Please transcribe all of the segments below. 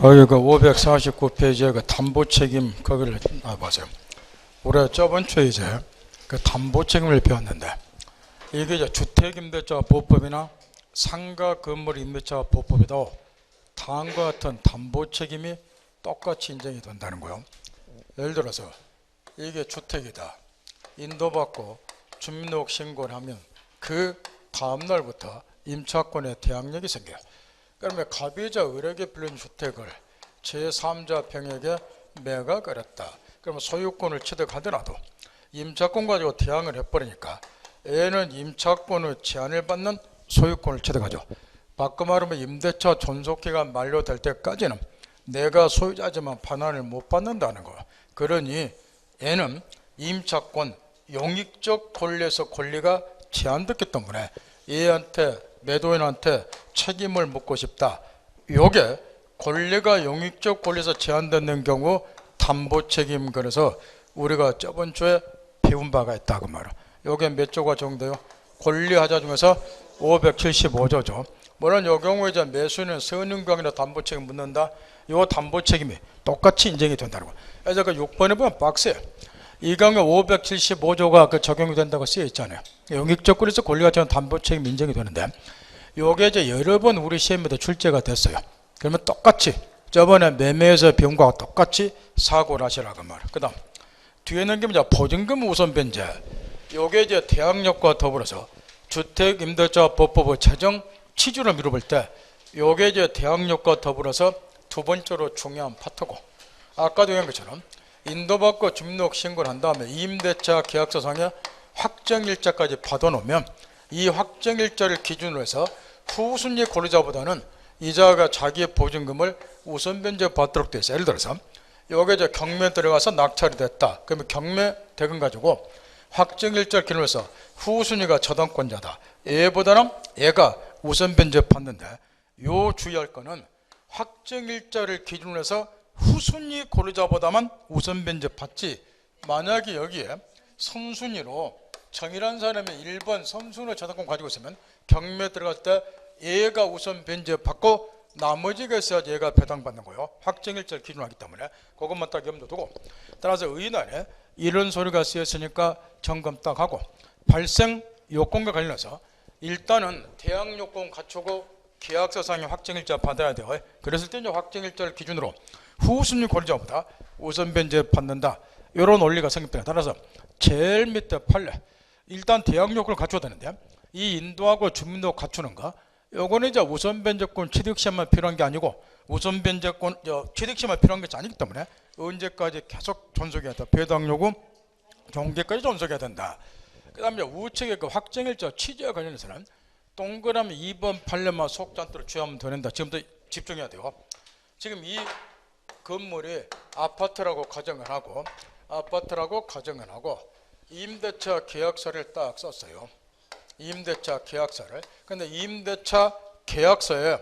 거기 그 549페이지에 그 담보 책임 거기를 보세요. 올해 저번 주에 이제 그 담보 책임을 배웠는데 이게 이제 주택임대차 보호법이나 상가 건물 임대차 보호법에도 다음과 같은 담보 책임이 똑같이 인정이 된다는 거예요. 예를 들어서 이게 주택이다. 인도받고 주민등록 신고를 하면 그 다음 날부터 임차권의 대항력이 생겨요. 그러면 갑이자 을에게 빌린 주택을 제3자 병에게 매각하였다. 그러면 소유권을 취득하더라도 임차권 가지고 대항을 해버리니까 A는 임차권의 제한을 받는 소유권을 취득하죠. 바꿔 말하면 임대차 존속기간 만료될 때까지는 내가 소유자지만 반환을 못 받는다는 거예요. 그러니 A는 임차권 용익적 권리에서 권리가 제한됐기 때문에 A한테 매도인한테 책임을 묻고 싶다. 요게 권리가 용익적 권리에서 제한되는 경우 담보 책임. 그래서 우리가 저번 주에 배운 바가 있다고 말이야. 요게 몇 조가 정도요? 권리하자 중에서 575조죠. 물론 요 경우에 이제 매수인은 선인광이나 담보 책임 묻는다. 요 담보 책임이 똑같이 인정이 된다는 거. 그래서 그 6번에 보면 박스에 이 경우 575조가 그 적용이 된다고 쓰여 있잖아요. 용익적 권리에서 권리가 제한 담보 책임 인정이 되는데 요게 이제 여러 번 우리 시험에도 출제가 됐어요. 그러면 똑같이 저번에 매매에서 배운 거와 똑같이 사고를 하시라고 말이에요. 그 다음 뒤에 있는 게 이제 보증금 우선 변제. 요게 이제 대항력과 더불어서 주택임대차 법법의 최종 취지를 미뤄볼 때 요게 이제 대항력과 더불어서 두 번째로 중요한 파트고, 아까도 얘기한 것처럼 인도받고 주민등록 신고를 한 다음에 임대차 계약서상에 확정일자까지 받아놓으면 이 확정일자를 기준으로 해서 후순위 권리자보다는 이자가 자기의 보증금을 우선 변제 받도록 되어 있어요. 예를 들어서 여기 이제 경매 들어가서 낙찰이 됐다. 그러면 경매 대금 가지고 확정일자를 기준으로 해서 후순위가 저당권자다. 얘보다는 얘가 우선 변제 받는데 요 주의할 거는 확정일자를 기준으로 해서 후순위 권리자보다만 우선 변제 받지, 만약에 여기에 선순위로 정일한 사람이 1번 선순위 저당권 가지고 있으면 경매 들어갈 때 얘가 우선 변제 받고 나머지가 있어야지 얘가 배당받는 거예요. 확정일자를 기준으로 하기 때문에 그것만 딱 염두 두고, 따라서 의논에 이런 소리가 쓰였으니까 점검 딱 하고, 발생 요건과 관련해서 일단은 대항 요건 갖추고 계약서상의 확정일자 받아야 돼요. 그랬을 때 이제 확정일자를 기준으로 후순위 권리자보다 우선 변제 받는다. 이런 원리가 생깁니다. 따라서 제일 밑에 판례, 일단 대항 요건을 갖춰야 되는데 이 인도하고 주민등록 갖추는 거, 요거는 이제 우선 변제권 취득 시에만 필요한 게 아니고 우선 변제권 취득 시에만 필요한 것이 아니기 때문에 언제까지 계속 존속해야 된다. 배당 요구 종계까지 존속해야 된다. 그 다음에 우측의 그 확정일자 취지와 관련해서는 동그라미 2번 판례만 속잔ጥ로 취하면 되는다. 지금부터 집중해야 돼요. 지금 이 건물이 아파트라고 가정을 하고 임대차 계약서를 딱 썼어요. 임대차 계약서를. 근데 임대차 계약서에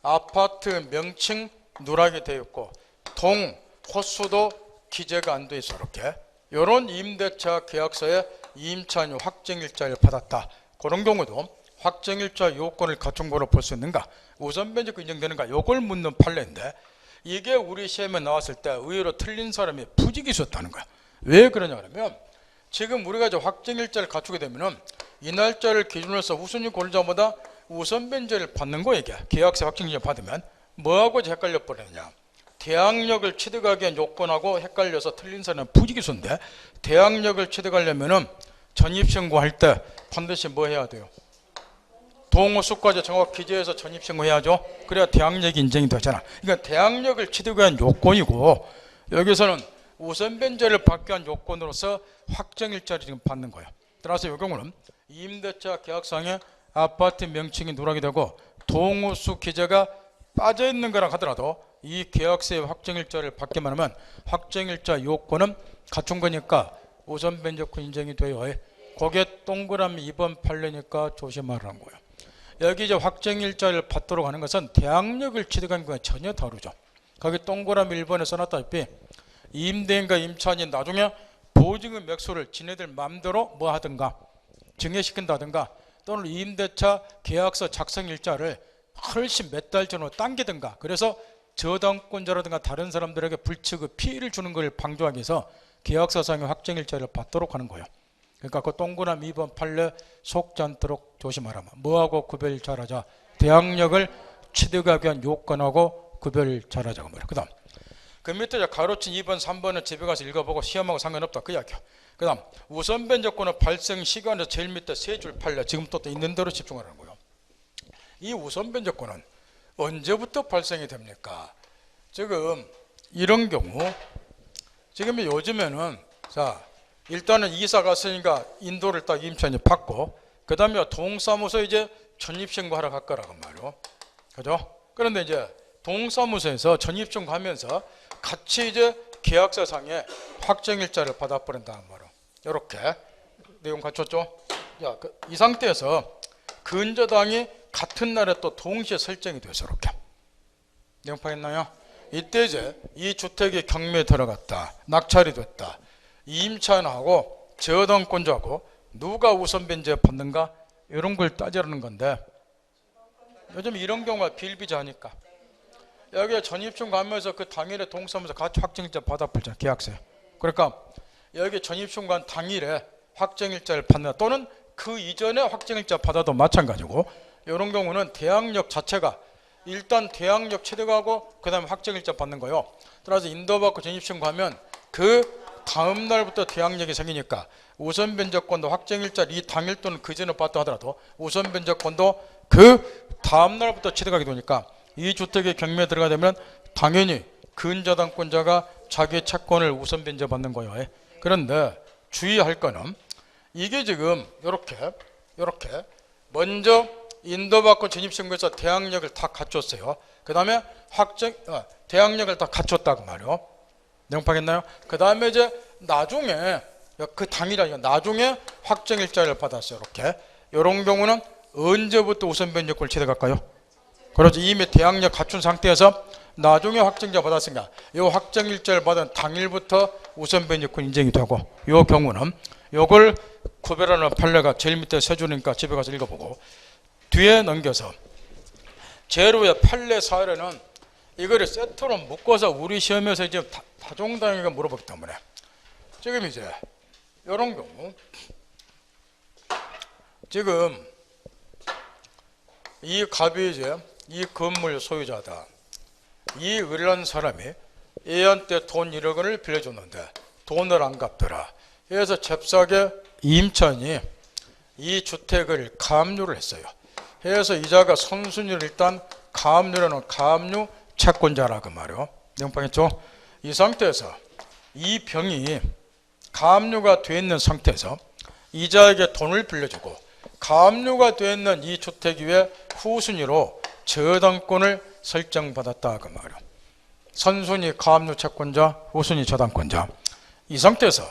아파트 명칭 누락이 되어 있고 동 호수도 기재가 안 돼 있어. 이렇게 이런 임대차 계약서에 임차인이 확정일자를 받았다. 그런 경우도 확정일자 요건을 갖춘 거로 볼 수 있는가, 우선 변제권 인정되는가, 요걸 묻는 판례인데 이게 우리 시험에 나왔을 때 의외로 틀린 사람이 부직이 있었다는 거야. 왜 그러냐 그러면 지금 우리가 이제 확정일자를 갖추게 되면은 이 날짜를 기준으로 해서 후순위 권리자보다 우선 변제를 받는 거. 이게 계약서 확정일자 받으면 뭐하고 헷갈려 버리느냐, 대항력을 취득하기 위한 요건하고 헷갈려서 틀린 사람은 부직이수인데, 대항력을 취득하려면은 전입신고할 때 반드시 뭐 해야 돼요? 동호수까지 정확히 기재해서 전입신고해야죠. 그래야 대항력이 인정이 되잖아. 그러니까 대항력을 취득하기 위한 요건이고 여기서는 우선 변제를 받기 위한 요건으로서 확정일자를 지금 받는 거예요. 따라서 이 경우는 임대차 계약상에 아파트 명칭이 누락이 되고 동호수 기재가 빠져 있는 거라 하더라도 이 계약서의 확정일자를 받기만 하면 확정일자 요건은 갖춘 거니까 우선 변제권 인정이 돼요. 그게 동그라미 2번 판례니까 조심하라는 거예요. 여기 이제 확정일자를 받도록 하는 것은 대항력을 취득한 거와 전혀 다르죠. 거기 동그라미 1번에 써놨다시피 임대인과 임차인이 나중에 보증금 맥수를 지네들 마음대로 뭐 하든가 증여시킨다든가 또는 임대차 계약서 작성일자를 훨씬 몇 달 전으로 당기든가, 그래서 저당권자라든가 다른 사람들에게 불치그 피해를 주는 걸 방조하기 위해서 계약서상의 확정일자를 받도록 하는 거예요. 그러니까 그 동그라미 2번 판례 속지 않도록 조심하라. 뭐하고 구별 잘하자? 대항력을 취득하기 위한 요건하고 구별 잘하자고 말이야. 그 다음 그 밑에 가로친 2번 3번은 집에 가서 읽어보고 시험하고 상관없다 그 이야기야. 그 다음 우선 변제권은 발생 시간에서 제일 밑에 세 줄 판례 지금 또 있는 대로 집중하라는 거예요. 이 우선 변제권은 언제부터 발생이 됩니까? 지금 이런 경우 지금 요즘에는 자 일단은 이사 갔으니까 인도를 딱 임차인이 받고 그 다음에 동사무소 이제 전입신고하러 갈 거라고 말이요. 그죠? 그런데 이제 동사무소에서 전입신고하면서 같이 이제 계약서상에 확정일자를 받아버린다는 말이요. 이렇게 내용 갖췄죠? 자, 이 상태에서 근저당이 같은 날에 또 동시에 설정이 돼서 이렇게 내용 파겠나요? 이때 이제 이 주택이 경매에 들어갔다, 낙찰이 됐다. 임차인하고 저당권자하고 누가 우선 변제 받는가 이런 걸 따지라는 건데 요즘 이런 경우가 비일비재하니까 여기에 전입증 가면서 그 당일에 동사무소 같이 확정일자 받아버리잖아 계약서에. 그러니까 여기 전입증 간 당일에 확정일자를 받는다 또는 그 이전에 확정일자 받아도 마찬가지고 이런 경우는 대항력 자체가 일단 대항력 취득하고 그 다음에 확정일자 받는 거예요. 따라서 인도받고 전입신고하면 그 다음 날부터 대항력이 생기니까 우선 변제권도 확정일자 이 당일 또는 그 전에 받다 하더라도 우선 변제권도 그 다음 날부터 취득하게 되니까 이 주택의 경매에 들어가게 되면 당연히 근저당권자가 자기 채권을 우선 변제 받는 거예요. 그런데 주의할 거는 이게 지금 이렇게 먼저 인도받고 전입신고해서 대항력을 다 갖췄어요. 그 다음에 대항력을 다 갖췄다고 말이요. 내용 파겠나요? 그 다음에 이제 나중에 그 당일이야 나중에 확정일자를 받았어요. 이렇게 이런 경우는 언제부터 우선 변제권을 취득할까요? 그렇죠. 이미 대항력 갖춘 상태에서 나중에 확정일자 받았으니까 이 확정일자를 받은 당일부터 우선 변제권 인정이 되고 이 경우는 이걸 구별하는 판례가 제일 밑에 세 줄이니까 집에 가서 읽어보고 뒤에 넘겨서 제로의 판례 사례는 이거를 세트로 묶어서 우리 시험에서 이제 다종당이가 물어보기 때문에 지금 이제 이런 경우 지금 이 갑이 이제 이 건물 소유자다. 이 을란 사람이 A한테 돈 1억 원을 빌려줬는데 돈을 안 갚더라. 그래서 잽싸게 임차인이 이 주택을 가압류를 했어요. 그래서 이자가 선순위를 일단 가압류라는 가압류 채권자라고 말이요. 내용 파겠죠? 이 상태에서 이 병이 가압류가 되어 있는 상태에서 이자에게 돈을 빌려주고 가압류가 되어 있는 이 주택 위에 후순위로 저당권을 설정받았다고 말이요. 선순위 가압류 채권자, 후순위 저당권자. 이 상태에서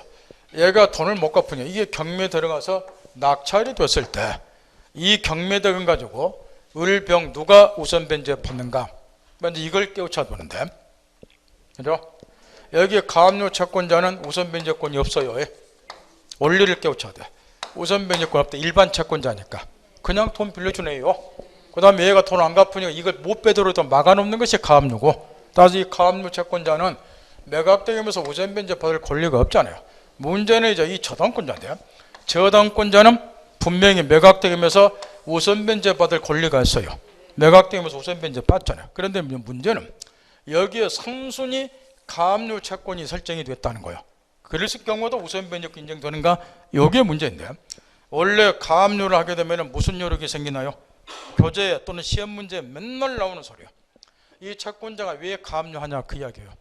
얘가 돈을 못 갚으니 이게 경매에 들어가서 낙찰이 됐을 때 이 경매대금 가지고 을병 누가 우선 변제 받는가? 먼저 이걸 깨우쳐야 되는데, 그죠? 여기 가압류 채권자는 우선 변제권이 없어요. 원리를 깨우쳐야 돼. 우선 변제권 없다. 일반 채권자니까 그냥 돈 빌려주네요. 그 다음에 얘가 돈 안 갚으니까 이걸 못 빼도록 막아놓는 것이 가압류고, 따라서 이 가압류 채권자는 매각되면서 우선 변제 받을 권리가 없잖아요. 문제는 이제 이 저당권자인데, 저당권자는 분명히 매각되면서 우선 변제 받을 권리가 있어요. 매각되면서 우선 변제 받잖아요. 그런데 문제는 여기에 선순위 가압류 채권이 설정이 됐다는 거예요. 그랬을 경우도 우선 변제권 인정되는가? 이게 문제인데, 원래 가압류를 하게 되면 무슨 요력이 생기나요? 교재 또는 시험 문제에 맨날 나오는 소리예요. 이 채권자가 왜 가압류하냐 그 이야기예요.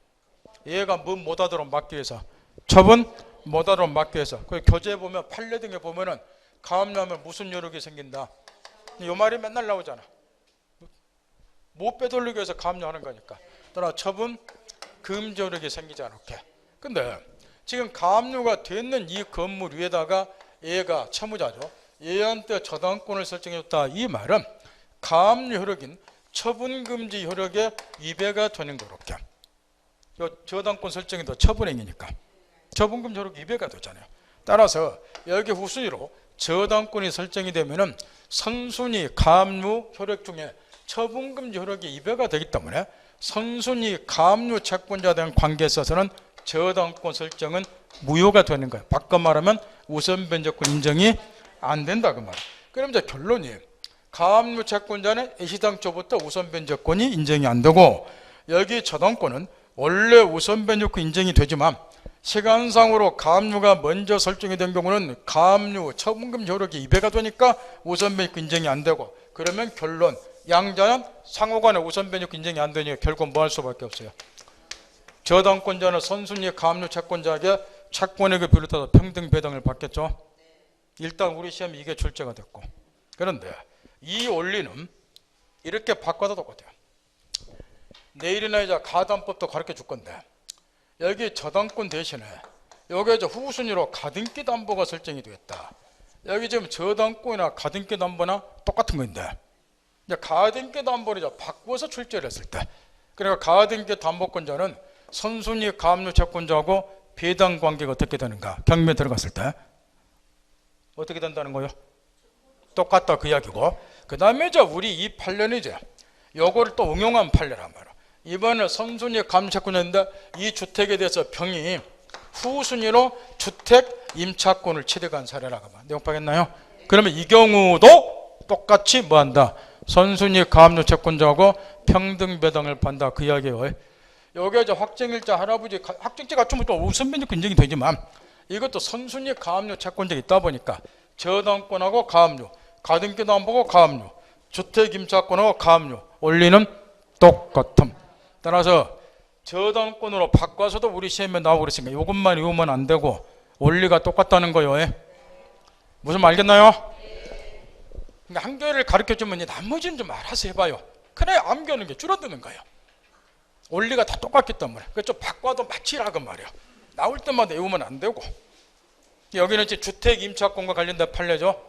얘가 뭐 못하도록 막기 위해서, 처분 못하도록 막기 위해서. 그 교재에 보면 판례 등에 보면은 가압류하면 무슨 요력이 생긴다. 이 말이 맨날 나오잖아. 못 빼돌리기 위해서 가압류하는 거니까. 따라 처분 금지 요력이 생기지 않게. 근데 지금 가압류가 되는 이 건물 위에다가 얘가 채무자죠. 얘한테 저당권을 설정해줬다. 이 말은 가압류 효력인 처분금지 효력에 위배가 되는 거렇게. 저당권 설정에도 처분행위니까 처분금지 효력 위배가 되잖아요. 따라서 여기 후순위로 저당권이 설정이 되면은 선순위 가압류 효력 중에 처분금지 효력이 위배가 되기 때문에 선순위 가압류 채권자에 대한 관계에 있어서는 저당권 설정은 무효가 되는 거예요. 바꿔 말하면 우선 변제권 인정이 안 된다 그 말이에요. 그럼 이제 결론이 가압류 채권자는 애시당초부터 우선 변제권이 인정이 안 되고 여기 저당권은 원래 우선 변제권 인정이 되지만 시간상으로 가압류가 먼저 설정이 된 경우는 가압류 처분금 효력이 2배가 되니까 우선 변제권 인정이 안 되고 그러면 결론 양자는 상호간에 우선 변제권 인정이 안 되니까 결국 뭐 할 수밖에 없어요. 저당권자는 선순위 가압류 채권자에게 채권액을 비롯해서 평등 배당을 받겠죠. 일단 우리 시험에 이게 출제가 됐고 그런데 이 원리는 이렇게 바꿔도 똑같아요. 내일이나 이제 가담법도 가르쳐 줄 건데 여기 저당권 대신에 여기 이제 후순위로 가등기 담보가 설정이 되겠다. 여기 지금 저당권이나 가등기 담보나 똑같은 건데 이제 가등기 담보를 이제 바꿔서 출제를 했을 때 그러니까 가등기 담보권자는 선순위 가압류 채권자하고 배당 관계가 어떻게 되는가? 경매 들어갔을 때 어떻게 된다는 거예요? 똑같다 그 이야기고 그 다음에 이제 우리 이 판례는 이제 요거를 또 응용한 판례란 말이야. 이번에 선순위 가압류 채권자인데 이 주택에 대해서 병이 후순위로 주택 임차권을 취득한 사례라고 봐. 내용 파겠나요? 그러면 이 경우도 똑같이 뭐한다? 선순위 가압류 채권자하고 평등 배당을 받는다 그 이야기예요. 여기 이제 확정일자 할아버지 확정일자 갖추면 또 우선 변제권 인정이 되지만 이것도 선순위 가압류 채권자가 있다 보니까 저당권하고 가압류, 가등기 담보하고 가압류, 주택 임차권하고 가압류 원리는 똑같음. 따라서 저당권으로 바꿔서도 우리 시험에 나오고 그랬으니까 이것만 외우면 안 되고 원리가 똑같다는 거예요. 무슨 말 알겠나요? 그러니까 한 개를 가르쳐주면 나머지는 좀 알아서 해봐요. 그래 암기하는 게 줄어드는 거예요. 원리가 다 똑같기 때문에. 그래서 좀 바꿔도 맞히라고 말이에요. 나올 때마다 외우면 안 되고. 여기는 이제 주택 임차권과 관련된 판례죠.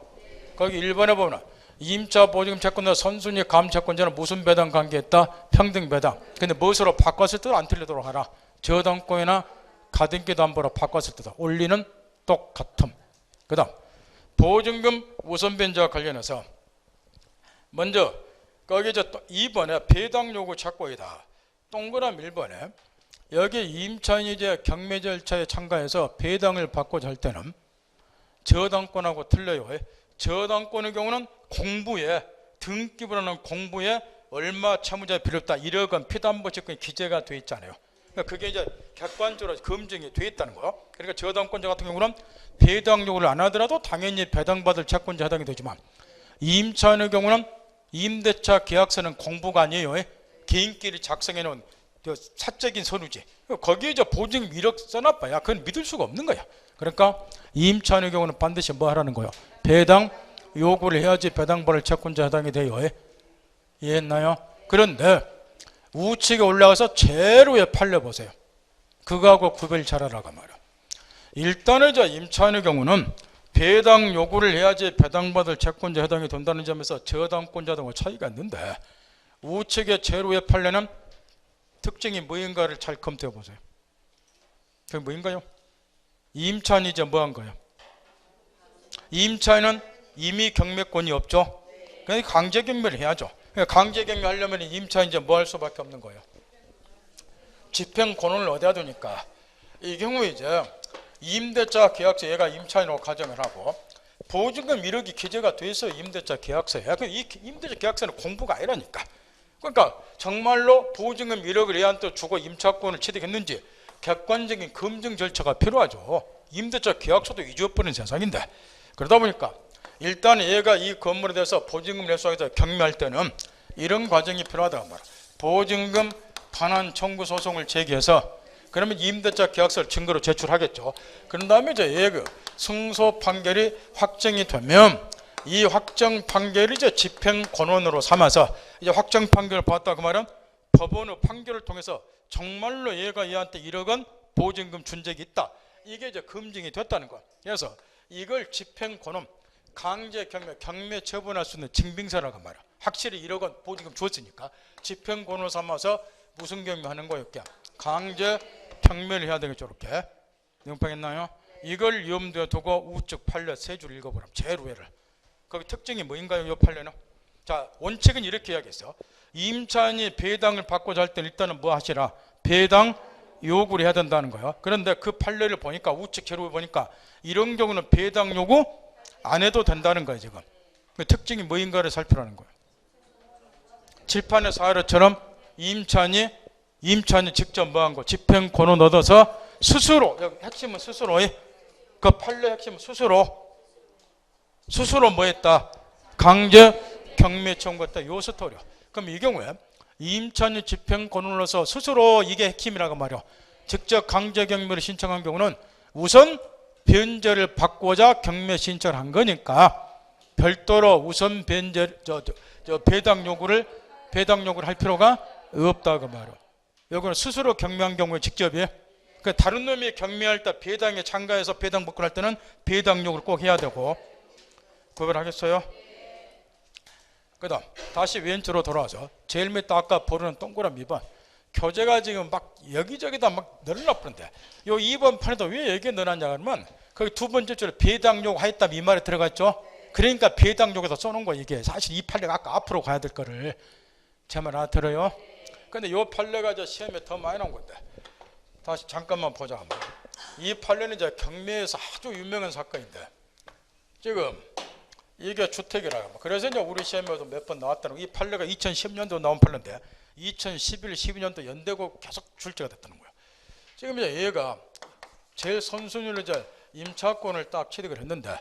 거기 1번에 보면 임차 보증금 채권자 선순위 가압류 채권자는 무슨 배당 관계했다? 평등 배당. 근데 무엇으로 바꿨을 때도 안 틀리도록 하라. 저당권이나 가등기 담보로 바꿨을 때도 원리는 똑같음. 그 다음 보증금 우선 변제와 관련해서 먼저 거기 이제 2번에 배당 요구 착고이다. 동그라미 1번에 여기 임차인이 이제 경매 절차에 참가해서 배당을 받고자 할 때는 저당권하고 틀려요. 저당권의 경우는 공부에 등기부라는 공부에 얼마 채무자 필요 없다 1억 원 피담보 채권이 기재가 돼 있잖아요. 그러니까 그게 이제 객관적으로 검증이 돼 있다는 거예요. 그러니까 저당권자 같은 경우는 배당 요구를 안 하더라도 당연히 배당받을 채권자 해당이 되지만 임차인의 경우는 임대차 계약서는 공부가 아니에요. 개인끼리 작성해 놓은 사적인 서류지. 거기에 이제 보증금 1억 써놔봐야 그건 믿을 수가 없는 거야. 그러니까 임차인의 경우는 반드시 뭐 하라는 거예요? 배당 요구를 해야지 배당받을 채권자 해당이 돼요. 이해했나요? 그런데 우측에 올라가서 제일 위에 판례 보세요. 그거하고 구별 잘하라고 말이야. 일단은 이제 임차인의 경우는 배당 요구를 해야지 배당받을 채권자 해당이 된다는 점에서 저당권자 등과 차이가 있는데 우측의 제일 위에 판례는 특징이 뭐인가를 잘 검토해 보세요. 그게 뭐인가요? 임차인이 이제 뭐 한 거예요? 임차인은 이미 경매권이 없죠. 그러니까 강제 경매를 해야죠. 그러니까 강제 경매하려면 임차인 이제 뭐 할 수밖에 없는 거예요. 집행 권한을 얻어야 되니까 이 경우에 이제 임대차 계약서 얘가 임차인으로 가정을 하고 보증금 1억이 기재가 돼 있어요. 임대차 계약서에. 이 임대차 계약서는 공부가 아니라니까. 그러니까 정말로 보증금 1억을 얘한테 주고 임차권을 취득했는지 객관적인 검증 절차가 필요하죠. 임대차 계약서도 잊어버린 세상인데 그러다 보니까 일단 얘가 이 건물에 대해서 보증금 내수하기 경매할 때는 이런 과정이 필요하다고 말이야. 보증금 반환 청구 소송을 제기해서 그러면 임대차 계약서를 증거로 제출하겠죠. 그런 다음에 이제 얘가 승소 판결이 확정이 되면 이 확정 판결이 이제 집행 권한으로 삼아서 이제 확정 판결을 받았다 그 말은 법원의 판결을 통해서 정말로 얘가 얘한테 1억 원 보증금 준 적이 있다. 이게 이제 검증이 됐다는 거야. 그래서 이걸 집행 권한 강제 경매 처분할 수 있는 증빙서라고 말이야. 확실히 1억 원 보증금 줬으니까 집행 권한을 삼아서 무슨 경매하는 거였게? 강제 경매를 해야 되겠죠. 이렇게 명평했나요? 이걸 염두에 두고 우측 판례 세 줄 읽어보라. 제일 위를. 거기 특징이 뭐인가요? 이 판례는 자, 원칙은 이렇게 이야기했어. 임차인이 배당을 받고자 할 때는 일단은 뭐 하시라? 배당 요구를 해야 된다는 거예요. 그런데 그 판례를 보니까 우측 제로를 보니까 이런 경우는 배당 요구 안 해도 된다는 거예요. 지금 그 특징이 뭐인가를 살피라는 거예요. 칠판의 사례처럼 임차인이 직접 뭐한 거 집행권을 얻어서 스스로, 여기 핵심은 스스로의 그 판례 핵심은 스스로 뭐 했다? 강제 경매 청구했다. 요 스토리요. 그럼 이 경우에 임차인이 집행권을 얻어서 스스로 이게 핵심이라고 말이요. 직접 강제 경매를 신청한 경우는 우선 변제를 받고자 경매 신청을 한 거니까 별도로 우선 변제 배당 요구를 할 필요가 없다고 말이요. 요거는 스스로 경매한 경우에 직접이에요. 그 다른 놈이 경매할 때 배당에 참가해서 배당 받고 할 때는 배당 요구를 꼭 해야 되고 구별하겠어요? 그 다음 다시 왼쪽으로 돌아와서 제일 밑에 아까 보르는 동그라미 2번 교재가 지금 막 여기저기다 막 늘어나버는데 요 2번 판에도 왜 여기에 늘어났냐 그러면 거기 두 번째 줄에 배당 요구하였다 이 말이 들어갔죠. 그러니까 배당 요구에서 써놓은 거 이게 사실 이 판례가 아까 앞으로 가야 될 거를 제 말 알아들어요? 근데 요 판례가 저 시험에 더 많이 나온 건데 다시 잠깐만 보자 한번. 이 판례는 이제 경매에서 아주 유명한 사건인데 지금 이게 주택이라고. 그래서 이제 우리 시험에도 몇 번 나왔다는 거. 이 판례가 2010년도 나온 판례인데 2011, 12년도 연대고 계속 출제가 됐다는 거예요. 지금 이제 얘가 제일 선순위로 이제 임차권을 딱 취득을 했는데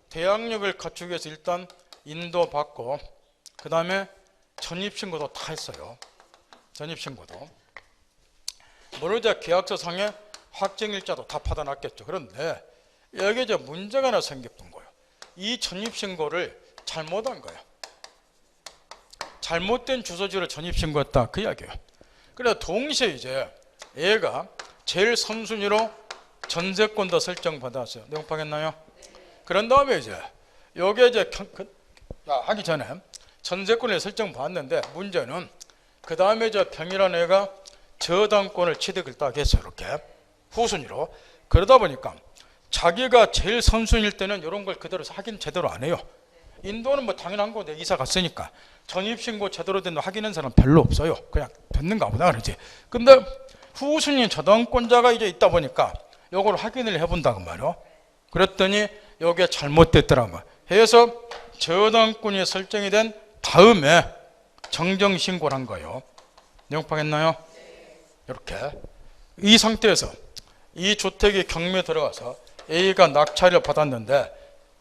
대항력을 갖추기 위해서 일단 인도받고 그 다음에 전입신고도 다 했어요. 전입신고도. 물론 이제 계약서 상에 확정일자도 다 받아놨겠죠. 그런데 여기 이제 문제가 하나 생겼던 거예요. 이 전입신고를 잘못한 거예요. 잘못된 주소지를 전입신고했다 그 이야기예요. 그래서 동시에 이제 얘가 제일 선순위로 전세권도 설정받았어요. 내용 파겠나요? 그런 다음에 이제 여기에 이제 하기 전에 전세권을 설정받았는데 문제는 그 다음에 저 병이라는 애가 저당권을 취득을 딱 했어요. 이렇게 후순위로. 그러다 보니까 자기가 제일 선순위일 때는 이런 걸 그대로 확인 제대로 안 해요. 인도는 뭐 당연한 건데 이사 갔으니까 전입신고 제대로 된 확인한 사람 별로 없어요. 그냥 됐는가 보다 그러지. 근데 후순위 저당권자가 이제 있다 보니까 이걸 확인을 해본다고 말이요. 그랬더니 이게 잘못됐더라고. 해서 저당권이 설정이 된 다음에 정정신고를 한 거예요. 내용 파겠나요? 이렇게 이 상태에서 이 주택이 경매에 들어가서 A가 낙찰을 받았는데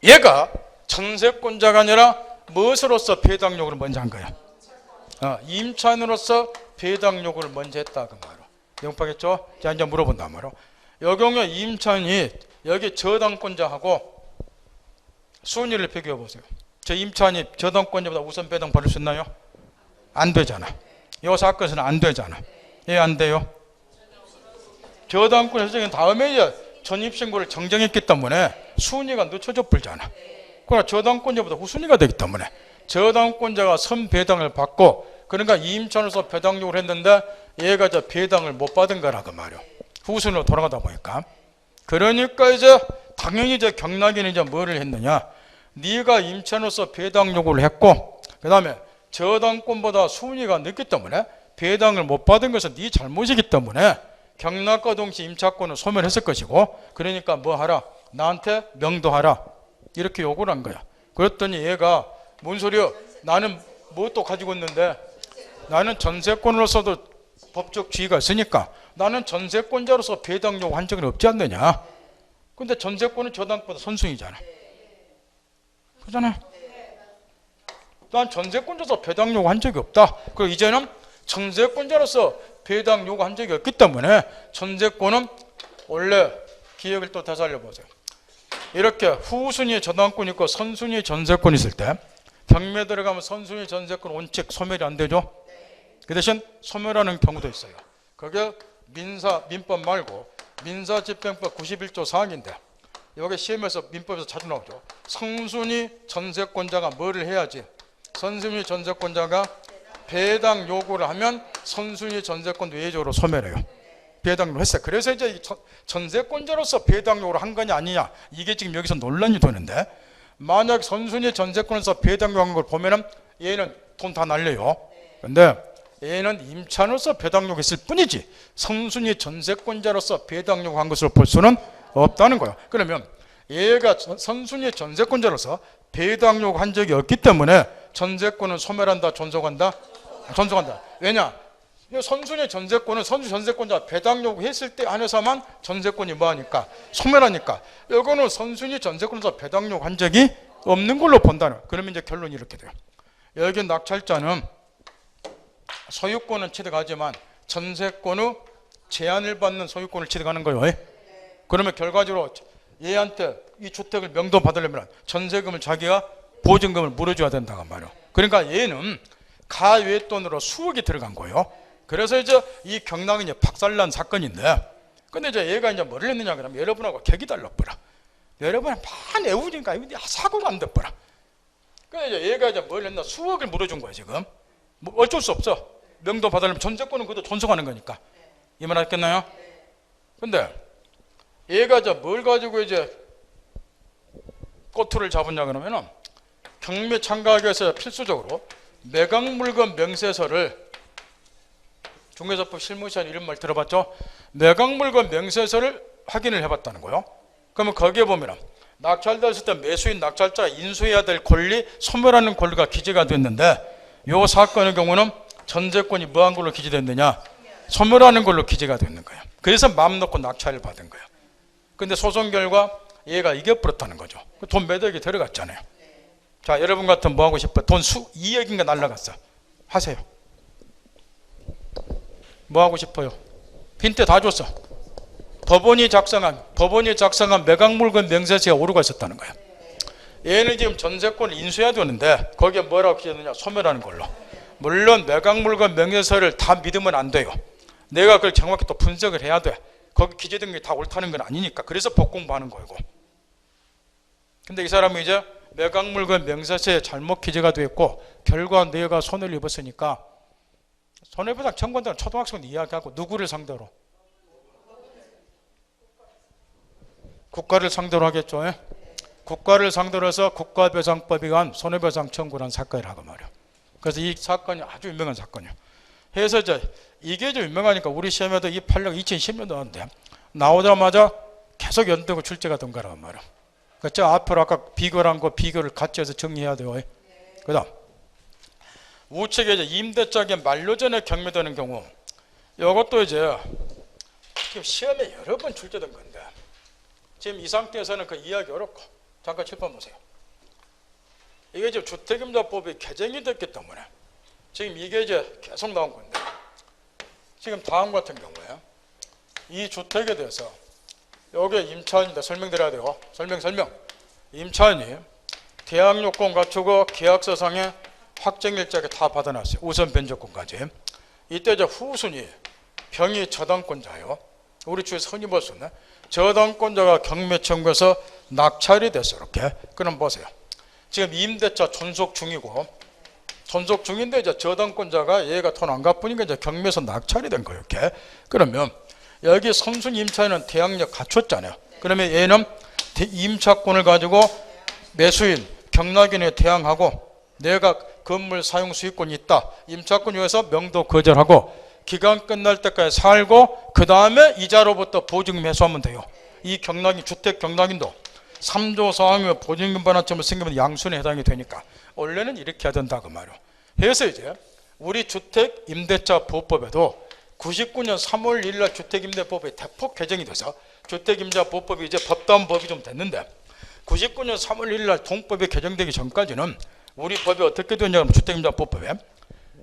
얘가 전세권자가 아니라 무엇으로서 배당 요구를 먼저 한 거야? 임차인으로서 배당 요구를 먼저 했다 그 말이야. 내용 파겠죠? 자 이제 물어본다 말이야. 이 경우에 임차인이 여기 저당권자하고 순위를 비교해 보세요. 저 임차인이 저당권자보다 우선 배당 받을 수 있나요? 안 되잖아. 이 사건에서는 안 되잖아. 왜 안 돼요? 저당권 설정인 다음에 이제 전입신고를 정정했기 때문에 순위가 늦춰져 버리잖아. 그러나 저당권자보다 후순위가 되기 때문에 저당권자가 선배당을 받고 그러니까 임차인으로서 배당 요구를 했는데 얘가 저 배당을 못 받은 거라고 말이야. 후순위로 돌아가다 보니까. 그러니까 이제 당연히 이제 경락이는 이제 뭐를 했느냐? 네가 임차인으로서 배당 요구를 했고 그 다음에 저당권보다 순위가 늦기 때문에 배당을 못 받은 것은 네 잘못이기 때문에 경락과 동시에 임차권을 소멸했을 것이고 그러니까 뭐 하라? 나한테 명도하라. 이렇게 요구를 한 거야. 그랬더니 얘가 뭔 소리야? 나는 뭣도 가지고 있는데 나는 전세권으로서도 법적 지위가 있으니까 나는 전세권자로서 배당 요구한 적은 없지 않느냐. 근데 전세권은 저당권보다 선순위잖아. 그렇잖아. 난 전세권자로서 배당 요구한 적이 없다. 그리고 이제는 전세권자로서 배당 요구한 적이 없기 때문에 전세권은 원래 기억을 또 다시 알려보세요. 이렇게 후순위의 저당권이 있고 선순위의 전세권이 있을 때 경매 들어가면 선순위 전세권 원칙 소멸이 안 되죠. 그 대신 소멸하는 경우도 있어요. 그게 민법 말고 민사집행법 91조 4항인데 여기 시험에서 민법에서 자주 나오죠. 선순위 전세권자가 뭐를 해야지? 선순위 전세권자가 배당 요구를 하면 선순위 전세권도 예외적으로 소멸해요. 배당을 했어요. 그래서 이제 전세권자로서 배당 요구를 한 거냐 아니냐 이게 지금 여기서 논란이 되는데 만약 선순위 전세권에서 배당료한 걸 보면은 얘는 돈 다 날려요. 근데 얘는 임차인으로서 배당료가 있을 뿐이지 선순위 전세권자로서 배당료가 한 것으로 볼 수는 없다는 거예요. 그러면 얘가 선순위 전세권자로서 배당료가 한 적이 없기 때문에 전세권은 소멸한다, 존속한다? 존속한다. 왜냐? 선순위 전세권은 선순위 전세권자 배당료가 했을 때 안에서만 전세권이 뭐하니까? 소멸하니까. 이거는 선순위 전세권에서 배당료가 한 적이 없는 걸로 본다는 거예요. 그러면 이제 결론이 이렇게 돼요. 여기 낙찰자는 소유권은 취득하지만 전세권의 제한을 받는 소유권을 취득하는 거예요. 그러면 결과적으로 얘한테 이 주택을 명도 받으려면 전세금을 자기가 보증금을 물어줘야 된다고 말이에요. 그러니까 얘는 가외돈으로 수억이 들어간 거예요. 그래서 이제 이 경락이 이제 박살난 사건인데, 근데 이제 얘가 이제 뭐를 했느냐 그러면 여러분하고 객이 달라버려. 여러분은 반 애우니까 사고가 안 돼버려. 근데 이제 얘가 이제 뭘 했나 수억을 물어준 거야 지금. 뭐 어쩔 수 없어. 명도 받으려면 전세권은 그것도 존속하는 거니까. 이 말 알겠나요? 근데 얘가 이제 뭘 가지고 이제 꼬투를 잡았냐 그러면은 경매 참가하기위해서 필수적으로 매각물건 명세서를, 중개사법 실무시한 이런 말 들어봤죠? 매각물건 명세서를 확인을 해봤다는 거예요. 그러면 거기에 보면 낙찰됐을 때 매수인 낙찰자가 인수해야 될 권리, 소멸하는 권리가 기재가 됐는데 이 사건의 경우는 전세권이 뭐한 걸로 기재됐느냐? 소멸하는 걸로 기재가 됐는 거예요. 그래서 마음 놓고 낙찰을 받은 거예요. 근데 소송 결과 얘가 이겨버렸다는 거죠. 돈 몇 억이 들어갔잖아요. 자, 여러분 같으면 뭐 하고 싶어요? 돈 2억인가 날라갔어. 하세요. 뭐 하고 싶어요? 빈대 다 줬어. 법원이 작성한 매각물건 명세서에 오류가 있었다는 거예요. 얘는 지금 전세권을 인수해야 되는데 거기에 뭐라고 기재했느냐? 소멸하는 걸로. 물론 매각물건 명세서를 다 믿으면 안 돼요. 내가 그걸 정확히 또 분석을 해야 돼. 거기 기재된 게 다 옳다는 건 아니니까. 그래서 법공부하는 거고. 근데 이 사람이 이제 매각물건 명세서에 잘못 기재가 됐고 결과 내가 손해를 입었으니까 손해배상 청구한다는 초등학생도 이야기하고 누구를 상대로? 국가를 상대로 하겠죠. 예? 국가를 상대로 해서 국가배상법에 의한 손해배상 청구를 한 사건이라고 말이에요. 그래서 이 사건이 아주 유명한 사건이에요. 해서 이제 이게 좀 유명하니까 우리 시험에도 이 판례가 2010년도 나왔는데 나오자마자 계속 연대고 출제가 된 거라고 말이에요. 그러니까 저 앞으로 아까 비교한 거 비교를 같이 해서 정리해야 돼요. 예? 그 다음 우측에 이제 임대차계 만료 전에 경매되는 경우, 이것도 이제 지금 시험에 여러 번 출제된 건데 지금 이 상태에서는 그 이해하기 어렵고, 잠깐 칠판 보세요. 이게 지금 주택임대법이 개정이 됐기 때문에 지금 이게 이제 계속 나온 건데, 지금 다음 같은 경우에 이 주택에 대해서 여기에 임차인인데 설명드려야 돼요. 설명. 임차인이 대항 요건 갖추고 계약서상에 확정일자게 다 받아놨어요. 우선 변조권까지. 이때 이제 후순위 병이 저당권자예요. 우리 주에서 흔히 볼 수 있는 저당권자가 경매 청구해서 낙찰이 됐어요. 이렇게. 그럼 보세요. 지금 임대차 존속 중이고, 존속 중인데 이제 저당권자가 얘가 돈 안 갚으니까 이제 경매에서 낙찰이 된 거예요. 이렇게. 그러면 여기 선순위 임차인은 대항력 갖췄잖아요. 그러면 얘는 임차권을 가지고 매수인, 경락인에 대항하고 내가 건물 사용 수익권이 있다. 임차권 위해서 명도 거절하고 기간 끝날 때까지 살고 그 다음에 이자로부터 보증금 회수하면 돼요. 이 경락인, 주택 경락인도 3조 사항이면 보증금 반환점을 생기면 양순에 해당이 되니까 원래는 이렇게 해야 된다고 말이에요. 그래서 이제 우리 주택 임대차 보호법에도 99년 3월 1일 날 주택임대법이 대폭 개정이 돼서 주택임대차 보호법이 이제 법다운법이 좀 됐는데 99년 3월 1일 날 동법이 개정되기 전까지는 우리 법이 어떻게 되냐면 주택임대차 보호법에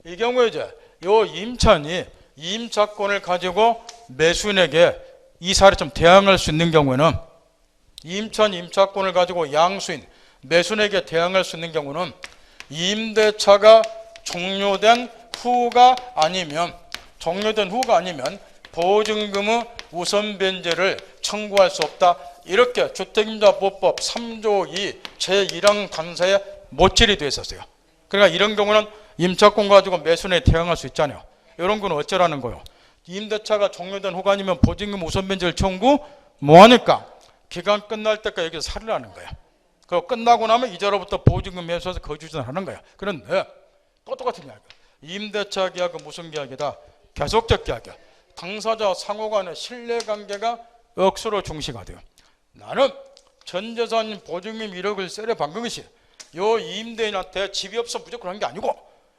이 경우에 이제 요 임차인이 임차권을 가지고 매수인에게 이사를좀 대항할 수 있는 경우에는 임차인 임차권을 가지고 양수인 매수인에게 대항할 수 있는 경우는 임대차가 종료된 후가 아니면 보증금의 우선 변제를 청구할 수 없다. 이렇게 주택임대차보호법 3조 2 제1항 단서에 못질이 되어 있었어요. 그러니까 이런 경우는 임차권 가지고 매수인에 대항할 수 있잖아요. 이런 건 어쩌라는 거예요. 임대차가 종료된 후가 아니면 보증금 우선 변제를 청구 뭐하니까 기간 끝날 때까지 여기서 살으라는 거야. 그거 끝나고 나면 이자로부터 보증금 매수해서 거주주는 하는 거야. 그런데 또 똑같은 이야기야. 임대차 계약은 무슨 계약이다? 계속적 계약이야. 당사자 상호 간의 신뢰관계가 억수로 중시가 돼요. 나는 전 재산 보증금 1억을 세려 받은 것이 요 임대인한테 집이 없어 무조건 한 게 아니고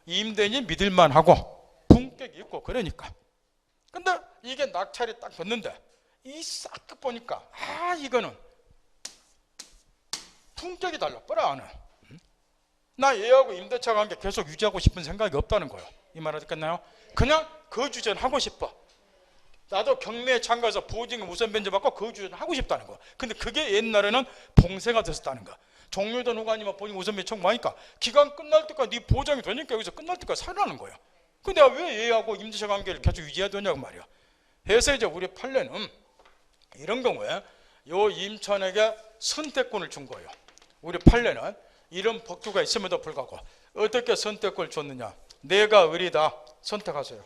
임대인이 믿을만하고 품격이 있고 그러니까. 근데 이게 낙찰이 딱 됐는데 이 싹 보니까 이거는 품격이 달라. 뻔하 안 해. 나 얘하고 임대차 관계 계속 유지하고 싶은 생각이 없다는 거예요. 이 말 듣겠나요? 그냥 거주전 하고 싶어. 나도 경매에 참가해서 보증금 우선 변제받고 거주전 하고 싶다는 거야. 근데 그게 옛날에는 봉쇄가 됐었다는 거야. 종료된 후가 아니면 보증금 우선 변제 청구하니까 기간 끝날 때까지 네 보장이 되니까 여기서 끝날 때까지 살라는 거야. 근데 왜 얘하고 임대차 관계를 계속 유지해야 되냐고 말이야. 그래서 이제 우리 판례는 이런 경우에 요 임차인에게 선택권을 준 거예요. 우리 판례는 이런 법규가 있음에도 불구하고 어떻게 선택권을 줬느냐. 내가 의리다 선택하세요.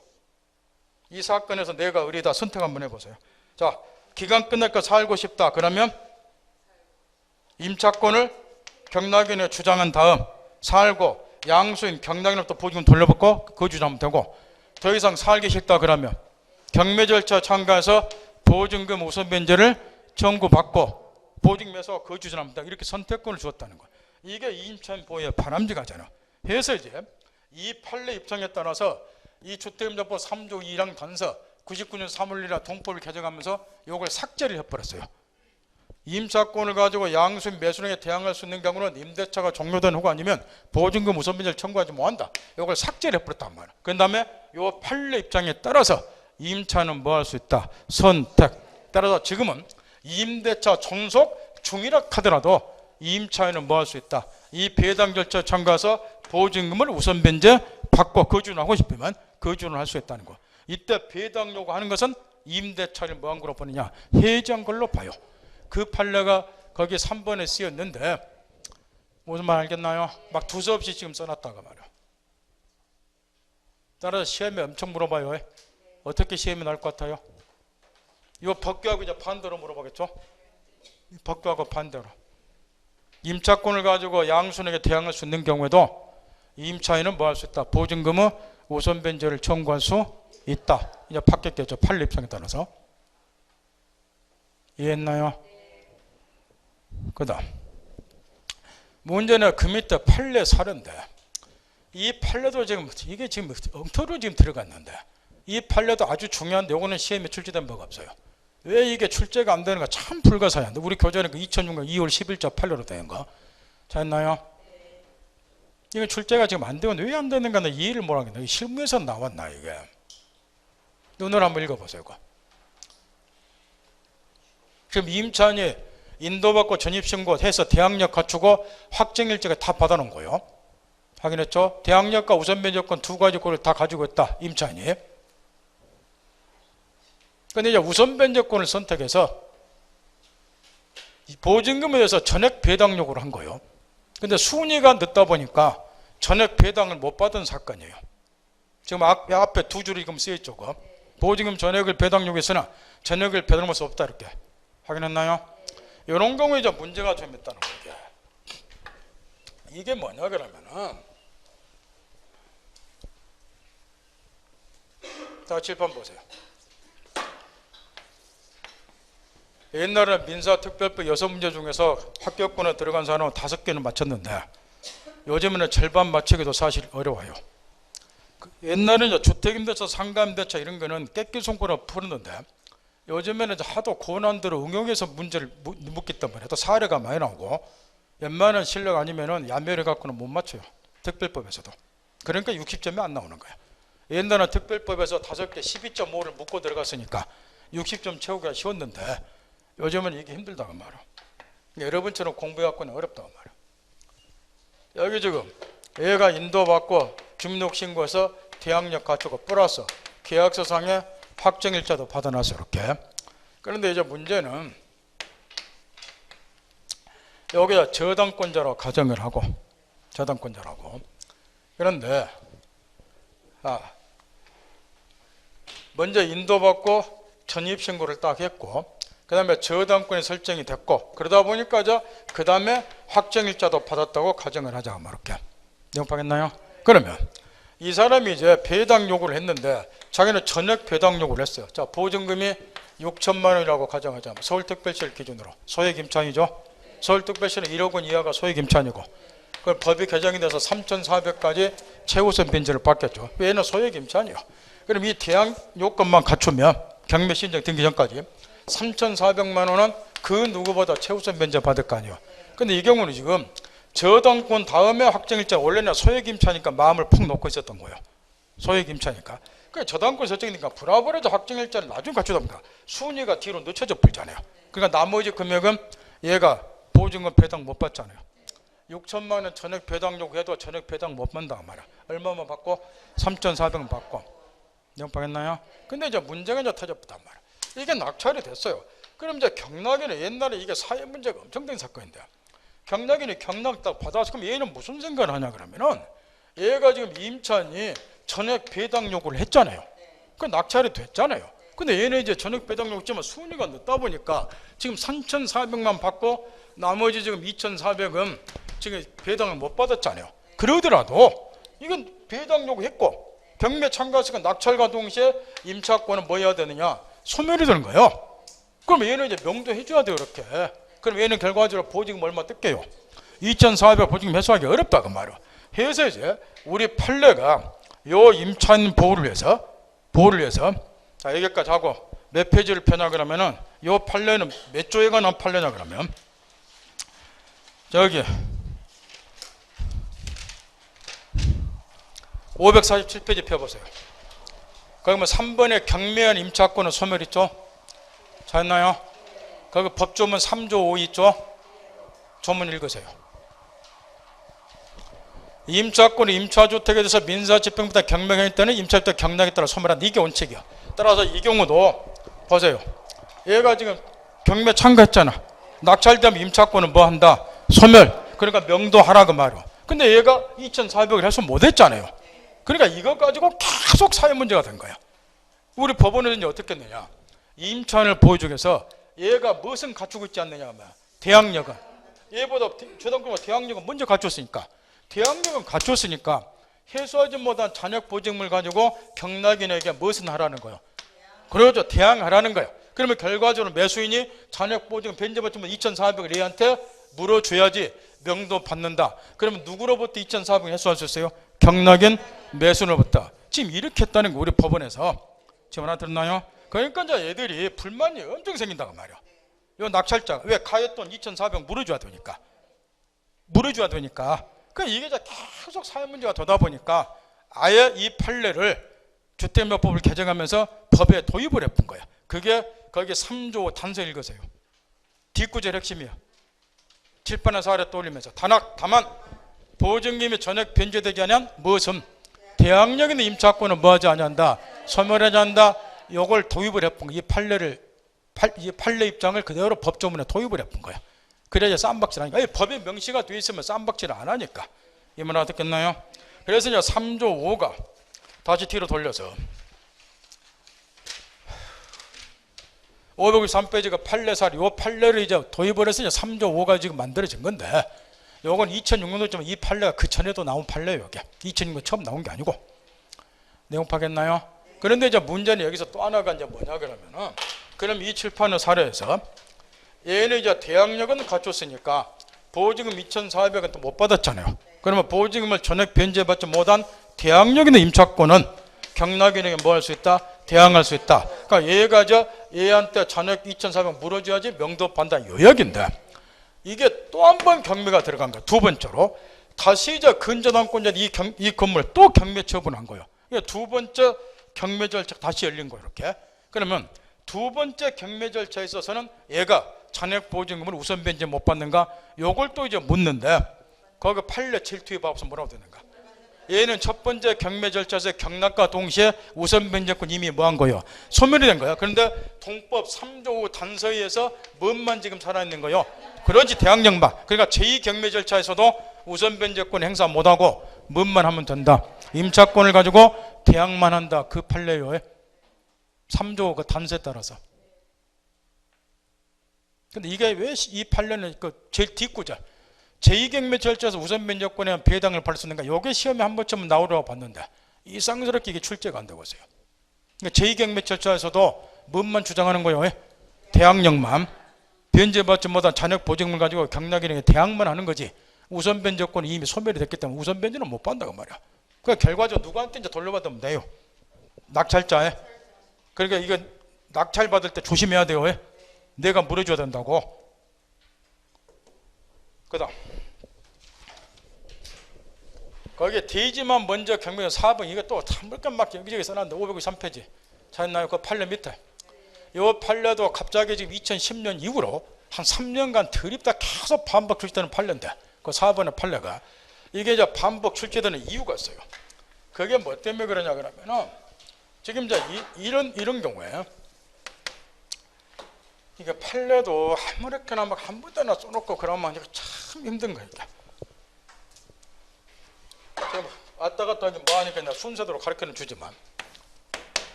이 사건에서 내가 의리다 선택 한번 해보세요. 자, 기간 끝날까 살고 싶다 그러면 임차권을 경락인에 주장한 다음 살고 양수인 경락인으로부터 보증금 돌려받고 거주하면 되고, 더 이상 살기 싫다 그러면 경매 절차 참가해서 보증금 우선 변제를 청구받고 보증금에서 거주하면 된다. 이렇게 선택권을 주었다는 거예요. 이게 임차인 보호의 바람직하잖아. 그래서 이제 이 판례 입장에 따라서 이 주택임대법 3조 2랑 단서 99년 3월 1일 동법을 개정하면서 이걸 삭제를 해버렸어요. 임차권을 가지고 양수인 매수인에게 대항할 수 있는 경우는 임대차가 종료된 후가 아니면 보증금 우선 변제를 청구하지 못한다. 이걸 삭제를 해버렸단 말이야. 그 다음에 이 판례 입장에 따라서 임차는 뭐 할 수 있다? 선택. 따라서 지금은 임대차 종속 중이라 하더라도 임차인은 뭐 할 수 있다? 이 배당 절차 참가해서 보증금을 우선 변제 받고 거주를 하고 싶으면 거주를 할 수 있다는 거. 이때 배당 요구하는 것은 임대차를 뭐한 걸로 보느냐? 해지한 걸로 봐요. 그 판례가 거기 3번에 쓰였는데 무슨 말 알겠나요? 막 두서없이 지금 써놨다가 말이야. 따라서 시험에 엄청 물어봐요. 어떻게 시험이 나올 것 같아요? 이거 법규하고 이제 반대로 물어보겠죠? 법규하고 반대로. 임차권을 가지고 양수인에게 대항할 수 있는 경우에도 임차인은 뭐 할 수 있다? 보증금의 우선 변제를 청구할 수 있다. 이제 바뀌었겠죠. 판례 입장에 따라서. 이해했나요? 그 다음 문제는 그 밑에 판례 사례인데 이 판례도 지금 이게 지금 엉터리로 지금 들어갔는데 이 판례도 아주 중요한데 요거는 시험에 출제된 바가 없어요. 왜 이게 출제가 안 되는가 참 불가사의한데 우리 교재는 그 2006년 2월 10일자 판례로 된 거 찾았나요? 이거 출제가 지금 안 되는데 왜 안 되는가 이해를 못하겠네. 실무에서 나왔나 이게. 오늘 한번 읽어보세요. 이거. 지금 임차인이 인도받고 전입신고해서 대항력 갖추고 확정일자가 다 받아놓은 거예요. 확인했죠? 대항력과 우선변제권 두 가지 권을 다 가지고 있다. 임차인이. 근데 이제 우선변제권을 선택해서 보증금에 대해서 전액 배당 요구를 한 거예요. 근데 순위가 늦다 보니까 전액 배당을 못 받은 사건이에요. 지금 앞에 두 줄이 지금 쓰여있죠. 보증금 전액을 배당 요구했으나 전액을 배당할 수 없다. 이렇게. 확인했나요? 이런 경우에 이제 문제가 좀 있다는 거예요. 이게 뭐냐 그러면은 자, 칠판 보세요. 옛날에 민사특별법 6문제 중에서 합격권에 들어간 사람은 5개는 맞췄는데 요즘에는 절반 맞추기도 사실 어려워요. 옛날에는 주택임대차, 상가임대차 이런 거는 깼기송권으로 풀었는데 요즘에는 하도 고난도로 응용해서 문제를 묻기 때문에 또 사례가 많이 나오고 웬만한 실력 아니면은 야매를 갖고는 못 맞춰요. 특별법에서도. 그러니까 60점이 안 나오는 거예요. 옛날에는 특별법에서 5개 12.5를 묻고 들어갔으니까 60점 채우기가 쉬웠는데 요즘은 이게 힘들다고 말이야. 여러분처럼 공부해갖고는 어렵다고 말이야. 여기 지금 얘가 인도받고 주민등록신고해서 대항력 갖추고 플러스 계약서상에 확정일자도 받아놨어 이렇게. 그런데 이제 문제는 여기다 저당권자로 가정을 하고 저당권자라고. 그런데 먼저 인도받고 전입신고를 딱 했고 그 다음에 저당권이 설정이 됐고, 그러다 보니까 그 다음에 확정일자도 받았다고 가정을 하자. 뭐 이렇게. 내용파겠나요? 그러면 이 사람이 이제 배당 요구를 했는데 자기는 전액 배당 요구를 했어요. 자, 보증금이 6천만 원이라고 가정하자. 서울특별시를 기준으로. 소액 임차인이죠. 서울특별시는 1억 원 이하가 소액 임차인이고, 그걸 법이 개정이 돼서 3,400까지 최우선 변제를 받겠죠. 얘는 소액 임차인이요. 그럼 이 대항 요건만 갖추면 경매 신청 등기 전까지 3,400만 원은 그 누구보다 최우선 변제 받을 거 아니에요. 근데 이 경우는 지금 저당권 다음에 확정일자, 원래는 소액 임차니까 마음을 푹 놓고 있었던 거예요. 소액 임차니까. 그러니까 저당권 설정이니까 브라보레도 확정일자를 나중에 갖추다 보니까 순위가 뒤로 늦춰져 버리잖아요. 그러니까 나머지 금액은 얘가 보증금 배당 못 받잖아요. 6천만 원 전액 배당 요구해도 전액 배당 못 받는다고 말이야. 얼마만 받고? 3,400원 받고. 내용파겠나요? 근데 이제 문제가 이제 터졌단 말이야. 이게 낙찰이 됐어요. 그럼 이제 경락이는 옛날에 이게 사회 문제가 엄청 된 사건인데, 경락인이 경락 딱 받아서 그럼 얘는 무슨 생각을 하냐 그러면은, 얘가 지금 임차인이 전액 배당 요구를 했잖아요. 그 낙찰이 됐잖아요. 근데 얘는 이제 전액 배당 요구지만 순위가 늦다 보니까 지금 3,400만 받고 나머지 지금 2,400은 지금 배당을 못 받았잖아요. 그러더라도 이건 배당 요구했고 경매 참가자가 낙찰과 동시에 임차권은 뭐 해야 되느냐? 소멸이 되는 거예요. 그럼 얘는 이제 명도해 줘야 돼요. 이렇게. 그럼 얘는 결과적으로 보증금 얼마 뜯게요? 2,400 보증금 회수하기 어렵다 그 말이에요. 해서 이제 우리 판례가 요 임차인 보호를 위해서 자, 여기까지 하고 몇 페이지를 펴냐 그러면은, 요 판례는 몇 조에 관한 판례냐 그러면 저기 547페이지 펴보세요. 그러면 3번에 경매한 임차권은 소멸 있죠? 찾았나요? 거기 법조문 3조 5 있죠? 조문 읽으세요. 임차권이 임차주택에 대해서 민사집행보다 경매행위 때는 임차주택 경락에 따라 소멸한다. 이게 원칙이야. 따라서 이 경우도 보세요. 얘가 지금 경매 참가했잖아. 낙찰되면 임차권은 뭐 한다? 소멸. 그러니까 명도하라 그 말이야. 근데 얘가 2,400을 해서 못했잖아요. 그러니까 이거 가지고 계속 사회 문제가 된 거야. 우리 법원에서 이제 어떻게 했느냐? 임차인을 보여주면서 얘가 무엇은 갖추고 있지 않느냐 하면, 대항력은 얘보다 저당권보다 대항력은 먼저 갖췄으니까, 대항력은 갖췄으니까 해소하지 못한 잔액 보증금을 가지고 경락인에게 무엇은 하라는 거예요? 그러죠. 대항하라는 거예요. 그러면 결과적으로 매수인이 잔액 보증금 변제받으면 2,400을 얘한테 물어줘야지 명도 받는다. 그러면 누구로부터 2,400을 해소할 수 있어요? 경락인 매수인으로부터. 지금 이렇게 했다는 거 우리 법원에서. 지금 하나 들었나요? 그러니까 이제 얘들이 불만이 엄청 생긴다고 말이야. 이 낙찰자가 왜 가했던 2,400 물어줘야 되니까. 그러니까 이게 이제 계속 사회 문제가 되다 보니까 아예 이 판례를 주택명법을 개정하면서 법에 도입을 해본 거야. 그게 거기 3조 단서 읽으세요. 뒷구절 핵심이야. 칠판에서 아래 떠올리면서 다만 보증금이 전액 변제되지 않으면 무엇은 대항력 있는 임차권은 뭐하지 않는다? 소멸하지 않는다. 이걸 도입을 해본 거야. 이 판례 입장을 그대로 법조문에 도입을 해본 거야. 그래야 쌈박질 하니까. 법에 명시가 되어 있으면 쌈박질을 안 하니까. 이 말 어떻겠나요? 그래서 이제 3조 5가 다시 뒤로 돌려서 593페이지가 판례사리, 이 판례를 이제 도입을 해서 이제 3조 5가 지금 만들어진 건데, 요건 2006년도쯤 이 판례가 그 전에도 나온 판례예요. 이게 2006년 처음 나온 게 아니고. 내용 파겠나요? 그런데 이제 문제는 여기서 또 하나가 이제 뭐냐 그러면은, 그럼 이 칠판의 사례에서 얘는 이제 대항력은 갖췄으니까 보증금 2,400원 또 못 받았잖아요. 그러면 보증금을 전액 변제받지 못한 대항력 있는 임차권은 경락인에게 뭐 할 수 있다? 대항할 수 있다. 그러니까 얘가 얘한테 전액 2,400 물어줘야지 명도 받는다. 요약인데, 이게 또 한 번 경매가 들어간 거야. 두 번째로 다시 이제 근저당권자 이 건물 또 경매 처분한 거예요. 그러니까 두 번째 경매 절차 다시 열린 거예요. 이렇게. 그러면 두 번째 경매 절차에 있어서는 얘가 잔액 보증금을 우선 변제 못 받는가? 요걸 또 이제 묻는데, 거기 판례 7투에 봐서 뭐라고 되는가? 얘는 첫 번째 경매 절차에서 경락과 동시에 우선 변제권 이미 뭐 한 거예요? 소멸이 된 거야. 그런데 동법 3조 5 단서에 의해서 뭔만 지금 살아있는 거예요? 그러지 대항력만. 그러니까 제2 경매 절차에서도 우선 변제권 행사 못하고 뭔만 하면 된다. 임차권을 가지고 대항만 한다. 그 판례요. 3조 그 단서에 따라서. 근데 이게 왜 이 판례는 그 제일 뒷구절 제2경매 절차에서 우선 변제권에 배당을 받을 수 있는가? 이게 시험에 한 번쯤 나오려고 봤는데 이상스럽게 이게 출제가 안 되고 있어요. 그러니까 제2경매 절차에서도 뭔만 주장하는 거예요? 대항력만 변제받지 못한 잔액 보증금을 가지고 경락이라는 대항만 하는 거지. 우선 변제권이 이미 소멸이 됐기 때문에 우선 변제는 못 받는다고 말이야. 그러니까 결과적으로 누구한테 이제 돌려받으면 돼요? 낙찰자에. 그러니까 이거 낙찰 받을 때 조심해야 돼요. 내가 물어줘야 된다고. 그다음 거기에 대지만 먼저 경매 4번 이거 또 참 막 여기저기 써놨는데 553페이지 찾나요? 그 판례 밑에 이 판례도 갑자기 지금 2010년 이후로 한 3년간 드립다 계속 반복 출제되는 판례인데 그 4번의 판례가 이게 이제 반복 출제되는 이유가 있어요. 그게 뭐 때문에 그러냐 그러면은 지금 이제 이런 경우에 이게 판례도 아무렇게나 막 한 부대나 써놓고 그러면 참 힘든 거니까. 지금 왔다 갔다 하기 뭐 하니까 그냥 순서대로 가르쳐는 주지만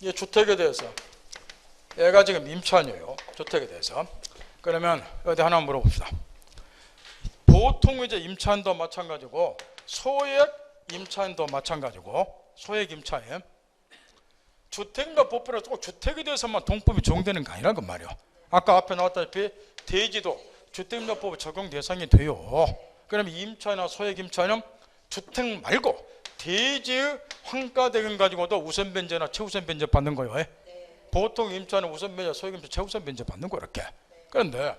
이 주택에 대해서 얘가 지금 임차인이에요. 주택에 대해서. 그러면 어디 하나 물어봅시다. 보통 이제 임차인도 마찬가지고 소액 임차인도 마찬가지고 소액 임차인 주택과 보편에 꼭 주택에 대해서만 동법이 적용되는 거 아니란 그 말이에요. 아까 앞에 나왔다시피 대지도 주택임대법 적용 대상이 돼요. 그러면 임차인이나 소액 임차인은 주택 말고 대지의 환가대금 가지고도 우선 변제나 최우선 변제 받는 거예요. 보통 임차인은 우선 변제, 소액 임차, 최우선 변제 받는 거 이렇게. 그런데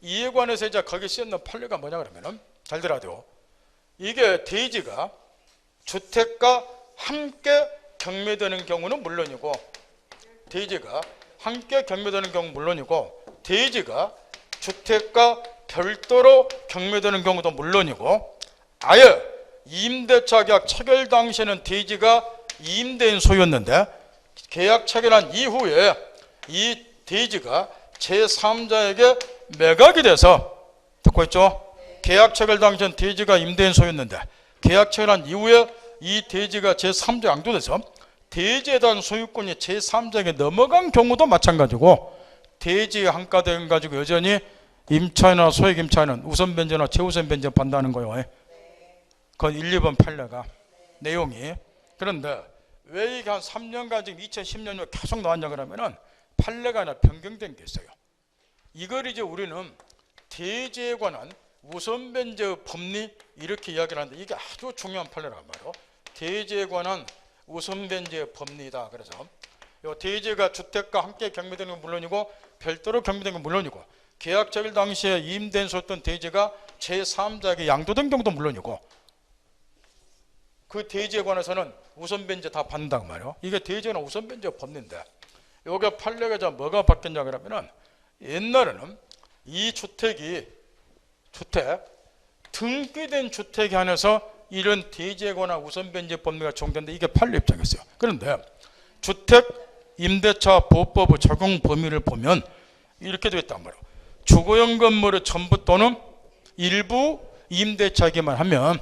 이에 관해서 이제 거기 쓰였는 판례가 뭐냐 그러면은 잘 들어야 돼요. 이게 대지가 주택과 함께 경매되는 경우는 물론이고 대지가 함께 경매되는 경우 물론이고 대지가 주택과 별도로 경매되는 경우도 물론이고 아예 임대차 계약 체결 당시에는 대지가 임대인 소유였는데 계약 체결한 이후에 이 대지가 제3자에게 매각이 돼서 듣고 있죠? 계약 체결 당시에는 대지가 임대인 소유였는데 계약 체결한 이후에 이 대지가 제3자 양도돼서 대지에 대한 소유권이 제3자에게 넘어간 경우도 마찬가지고 대지의 한가대금 가지고 여전히 임차인이나 소액 임차인은 우선 변제나 최우선 변제 받는다는 거예요. 그건 1, 2번 판례가 내용이. 그런데 왜 이게 한 3년간 지금 2010년에 계속 나왔냐 그러면은 판례가 아니라 변경된 게 있어요. 이걸 이제 우리는 대지에 관한 우선 변제 법리 이렇게 이야기를 하는데 이게 아주 중요한 판례란 말이에요. 대지에 관한 우선 변제 법리다. 그래서 요 대지가 주택과 함께 경매되는 건 물론이고 별도로 경매되는 건 물론이고 계약 체결 당시에 임대인 소유권 대지가 제3자에게 양도된 경우도 물론이고 그 대지에 관해서는 우선 변제 다 받는다고 말이에요. 이게 대지는 우선 변제 법리인데 요게 판례가 뭐가 바뀌었냐 그러면은 옛날에는 이 주택이 등기된 주택에 한해서 이런 대지에 관한 우선 변제 법리가 적용되는데 이게 판례 입장이었어요. 그런데 주택 임대차 보호법의 적용 범위를 보면 이렇게 되어 있단 말이에요. 주거용 건물의 전부 또는 일부 임대차기만 하면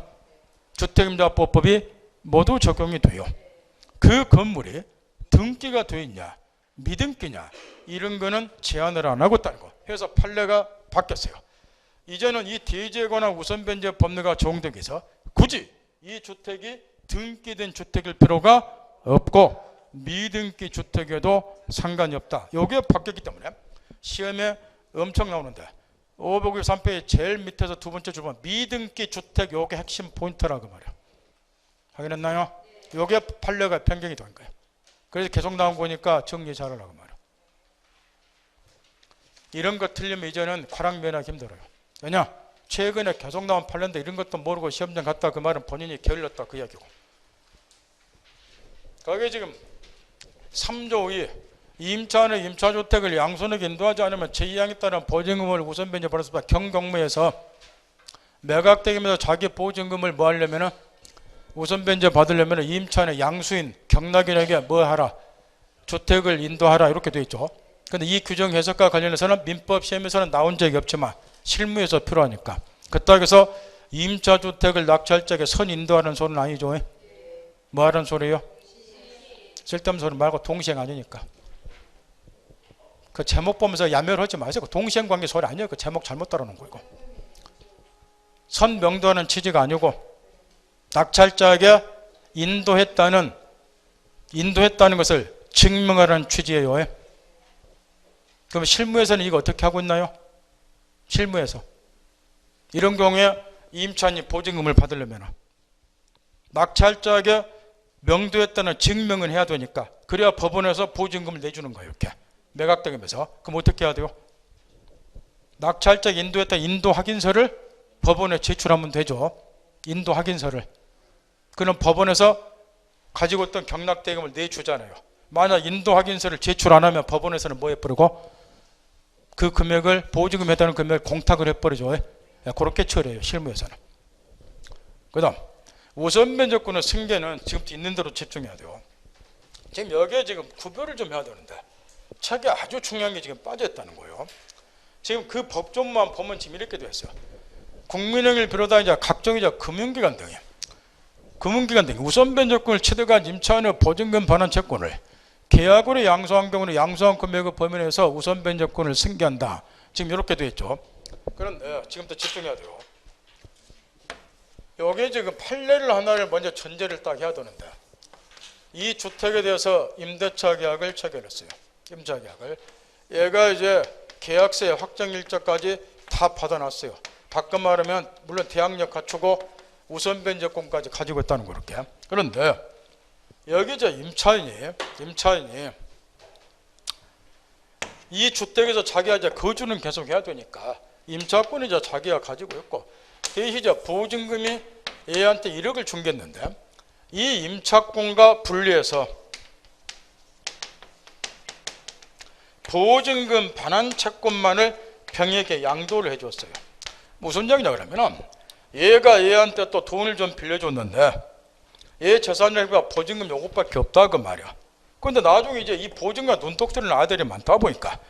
주택임대보호법이 모두 적용이 돼요. 그 건물이 등기가 되어 있냐 미등기냐 이런 거는 제한을 안 하고 있다는 거. 그래서 판례가 바뀌었어요. 이제는 이 대지에 관한 우선 변제 법리가 적용되기 위해서 굳이 이 주택이 등기된 주택일 필요가 없고 미등기 주택에도 상관이 없다. 이게 바뀌었기 때문에 시험에 엄청 나오는데 553페이지 제일 밑에서 두 번째 주번 미등기 주택 요게 핵심 포인트라고 말이에요. 확인했나요? 요게 판례가 변경이 된 거예요. 그래서 계속 나온 거니까 정리 잘하라고 말이에요. 이런 거 틀리면 이제는 과락면하기 힘들어요. 왜냐? 최근에 계속 나온 판례인데 이런 것도 모르고 시험장 갔다 그 말은 본인이 게을렀다 그 이야기고. 거기에 지금 3조 2 임차인의 임차주택을 양손에게 인도하지 않으면 제2항에 따른 보증금을 우선 변제 받을 수밖에 경경무에서 매각되면서 자기 보증금을 뭐 하려면은 우선 변제 받으려면 임차인의 양수인 경락인에게 뭐 하라 주택을 인도하라 이렇게 되어 있죠. 그런데 이 규정 해석과 관련해서는 민법 시험에서는 나온 적이 없지만 실무에서 필요하니까 그따위서 임차주택을 낙찰자에게 선 인도하는 소리는 아니죠. 뭐 하는 소리예요? 쓸데없는 소리 말고 동시행 아니니까. 그 제목 보면서 야멸하지 마세요. 그 동시행관계 소리 아니에요. 그 제목 잘못 따라놓은 거 이거. 선명도하는 취지가 아니고 낙찰자에게 인도했다는 것을 증명하라는 취지예요. 그럼 실무에서는 이거 어떻게 하고 있나요? 실무에서 이런 경우에 임차인이 보증금을 받으려면 낙찰자에게 명도했다는 증명은 해야 되니까, 그래야 법원에서 보증금을 내주는 거예요. 이렇게 매각당하면서. 그럼 어떻게 해야 돼요? 낙찰자 인도했다 인도 확인서를 법원에 제출하면 되죠. 인도 확인서를. 그럼 법원에서 가지고 있던 경락대금을 내주잖아요. 만약 인도 확인서를 제출 안 하면 법원에서는 뭐 해버리고 그 금액을, 보증금 해당하는 금액을 공탁을 해버리죠. 그렇게 처리해요. 실무에서는. 그 다음 우선 변제권의 승계는 지금부터 있는 대로 집중해야 돼요. 지금 여기에 지금 구별을 좀 해야 되는데 책에 아주 중요한 게 지금 빠져있다는 거예요. 지금 그 법조문만 보면 지금 이렇게 되어 있어요. 국민행위를 비롯한 이제 각종 이제 금융기관 등이 우선 변제권을 취득한 임차인의 보증금 반환 채권을 계약으로 양수한 경우는 양수한 금액의 범위 내에서 우선 변제권을 승계한다. 지금 이렇게 되어 있죠. 그런데 지금부터 집중해야 돼요. 여기에 지금 판례를 하나를 먼저 전제를 딱 해야 되는데, 이 주택에 대해서 임대차 계약을 체결했어요. 임차 계약을. 얘가 이제 계약서의 확정 일자까지 다 받아놨어요. 바꿔 말하면 물론 대항력 갖추고 우선 변제권까지 가지고 있다는 거 이렇게. 그런데 여기 이제 임차인이 이 주택에서 자기가 이제 거주는 계속 해야 되니까 임차권이 이제 자기가 가지고 있고, 대신 이제 보증금이 얘한테 1억을 준겠는데, 이 임차권과 분리해서 보증금 반환 채권만을 병에게 양도를 해줬어요. 무슨 얘기냐 그러면, 얘가 얘한테 또 돈을 좀 빌려줬는데 얘 재산력과 보증금 요것밖에 없다 그 말이야. 그런데 나중에 이제 이 보증금 눈독들은 아들이 많다 보니까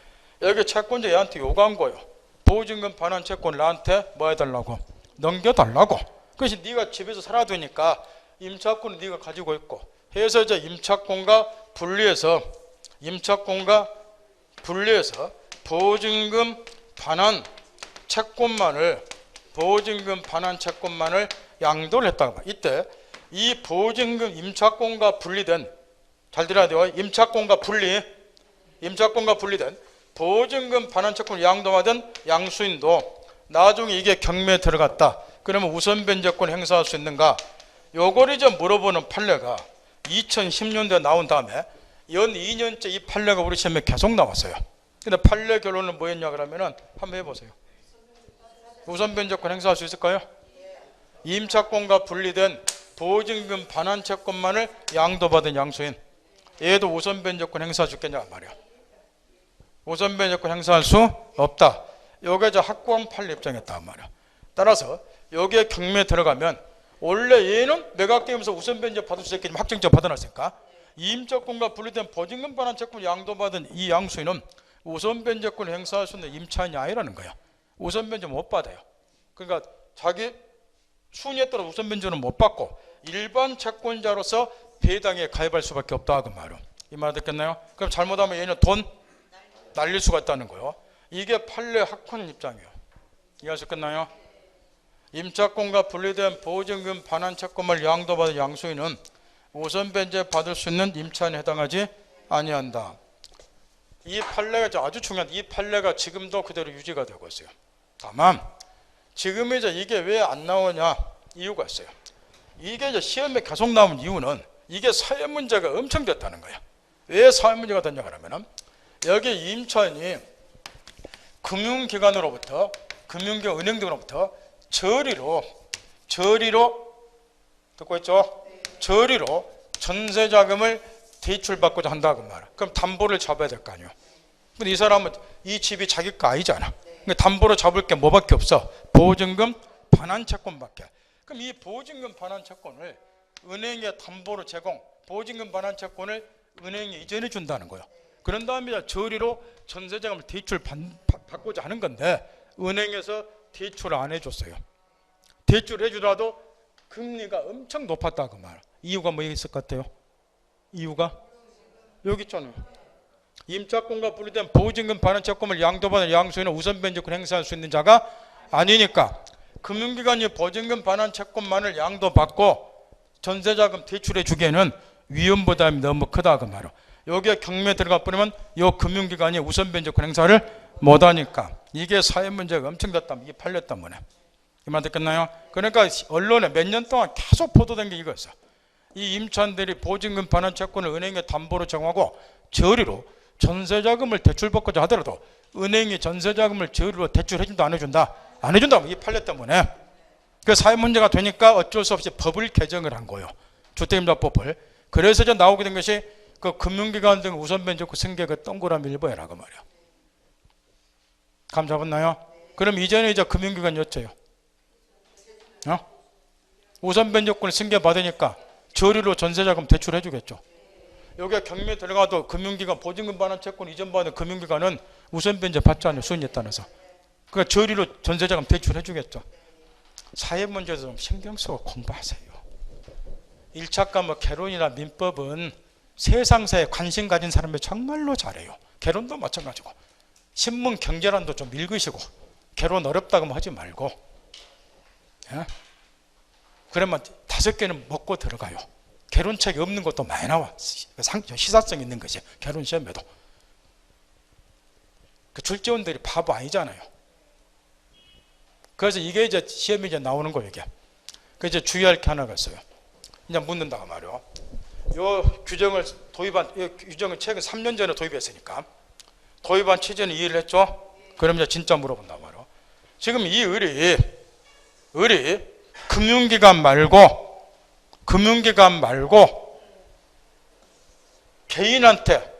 여기 채권자 얘한테 요구한 거예요. 보증금 반환 채권을 나한테 뭐 해달라고? 넘겨달라고. 그래서 네가 집에서 살아야 되니까 임차권은 네가 가지고 있고 해서 이제 임차권과 분리해서 보증금 반환 채권만을 양도를 했다고 봐. 이때 이 보증금 임차권과 분리된, 잘 들어야 돼요. 임차권과 분리된 보증금 반환 채권을 양도받은 양수인도 나중에 이게 경매에 들어갔다. 그러면 우선 변제권 행사할 수 있는가? 요걸 이제 물어보는 판례가 2010년도에 나온 다음에 연 2년째 이 판례가 우리 시험에 계속 나왔어요. 근데 판례 결론은 뭐였냐 그러면은 한번 해보세요. 우선 변제권 행사할 수 있을까요? 임차권과 분리된 보증금 반환 채권만을 양도받은 양수인, 얘도 우선 변제권 행사할 수 있겠냐 말이야. 우선 변제권 행사할 수 없다. 요게 이제 학구원 판례 입장이었단 말이야. 따라서 여기에 경매에 들어가면 원래 얘는 매각되면서 우선 변제 받을 수 있겠지만 확정적 받아놨으니까 임차권과 분리된 보증금 반환 채권 양도받은 이 양수인은 우선 변제권 행사할 수 있는 임차인이 아니라는 거야. 우선 변제 못 받아요. 그러니까 자기 순위에 따라 우선 변제는 못 받고 일반 채권자로서 배당에 가입할 수밖에 없다 그 말은. 이 말 듣겠나요? 그럼 잘못하면 얘는 돈 날릴 수가 있다는 거예요. 이게 판례 학원 입장이에요. 이해하셨겠나요? 임차권과 분리된 보증금 반환 채권을 양도받은 양수인은 우선 변제 받을 수 있는 임차인에 해당하지 아니한다. 이 판례가 아주 중요한, 이 판례가 지금도 그대로 유지가 되고 있어요. 다만 지금 이제 이게 왜 안 나오냐 이유가 있어요. 이게 이제 시험에 계속 나온 이유는 이게 사회 문제가 엄청 됐다는 거예요. 왜 사회 문제가 됐냐 그러면은 여기 임차인이 금융기관으로부터, 금융기관 은행 등으로부터 저리로 듣고 있죠? 저리로 전세자금을 대출받고자 한다고 말이야. 그럼 담보를 잡아야 될 거 아니에요. 근데 이 사람은 이 집이 자기 거 아니잖아. 그러니까 담보로 잡을 게 뭐밖에 없어? 보증금 반환 채권밖에. 그럼 이 보증금 반환 채권을 은행에 담보로 제공, 보증금 반환 채권을 은행에 이전해 준다는 거예요. 그런 다음에 저리로 전세자금을 대출받고자 하는 건데 은행에서 대출을 안 해줬어요. 대출을 해주더라도 금리가 엄청 높았다고 말. 이유가 뭐 있을 것 같아요? 이유가 여기 있잖아요. 임차권과 분리된 보증금 반환 채권을 양도받은 양수인은 우선 변제권 행사할 수 있는 자가 아니니까 금융기관이 보증금 반환 채권만을 양도받고 전세자금 대출해 주기에는 위험 부담이 너무 크다 그 말이야. 여기에 경매 들어가 버리면 이 금융기관이 우선 변제권 행사를 못하니까 이게 사회 문제가 엄청 됐다. 이게 팔렸단 말이야. 이 말 듣겠나요? 그러니까 언론에 몇 년 동안 계속 보도된 게 이거였어. 이 임차인들이 보증금 반환 채권을 은행에 담보로 정하고 저리로 전세자금을 대출받고자 하더라도 은행이 전세자금을 저리로 대출해준다 안 해준다? 안 해준다. 이게 팔렸단 말이야. 그 사회 문제가 되니까 어쩔 수 없이 법을 개정을 한 거예요. 주택임대법을. 그래서 이제 나오게 된 것이 그 금융기관 등 우선 변제권 승계 그 동그라미 일보라고 말이야. 감 잡았나요? 그럼 이전에 이제 금융기관이었죠. 우선 변제권을 승계 받으니까 저리로 전세자금 대출해 주겠죠. 여기에 경매 들어가도 금융기관 보증금 반환 채권 이전 받은 금융기관은 우선 변제 받지 않는 수익에 따라서 그러니까 저리로 전세자금 대출해 주겠죠. 사회 문제도 좀 신경 쓰고 공부하세요. 1차 과목 개론이나 민법은 세상사에 관심 가진 사람이 정말로 잘해요. 개론도 마찬가지고 신문 경제란도 좀 읽으시고 개론 어렵다고 하지 말고 그러면 5개는 먹고 들어가요. 개론책이 없는 것도 많이 나와. 시사성 있는 것이 개론 시험에도. 그 출제원들이 바보 아니잖아요. 그래서 이게 이제 시험에 이제 나오는 거예요. 이게. 그 이제 주의할 게 하나가 있어요. 이제 묻는다고 말이요. 요 규정을 도입한 이 규정을 최근 3년 전에 도입했으니까 도입한 취지는 이해를 했죠. 그럼 이제 진짜 물어본단 말이요. 지금 이 을이 금융기관 말고 개인한테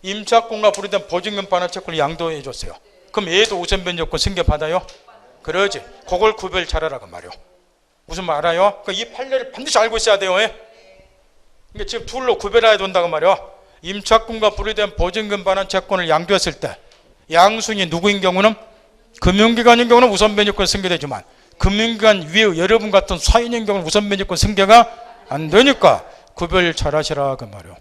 임차권과 분리된 보증금 반환 채권을 양도해 줬어요. 그럼 얘도 우선 변제권 승계 받아요? 그러지. 그걸 구별 잘하라고 말이요. 무슨 말 알아요? 이 판례를 반드시 알고 있어야 돼요. 그러니까 지금 둘로 구별해야 된다고 말이요. 임차권과 분리된 보증금 반환 채권을 양도했을 때 양순이 누구인 경우는 금융기관인 경우는 우선 변제권 승계되지만 금융기관 위에 여러분 같은 사인인 경우는 우선 변제권 승계가 안 되니까 구별 잘하시라 그 말이요.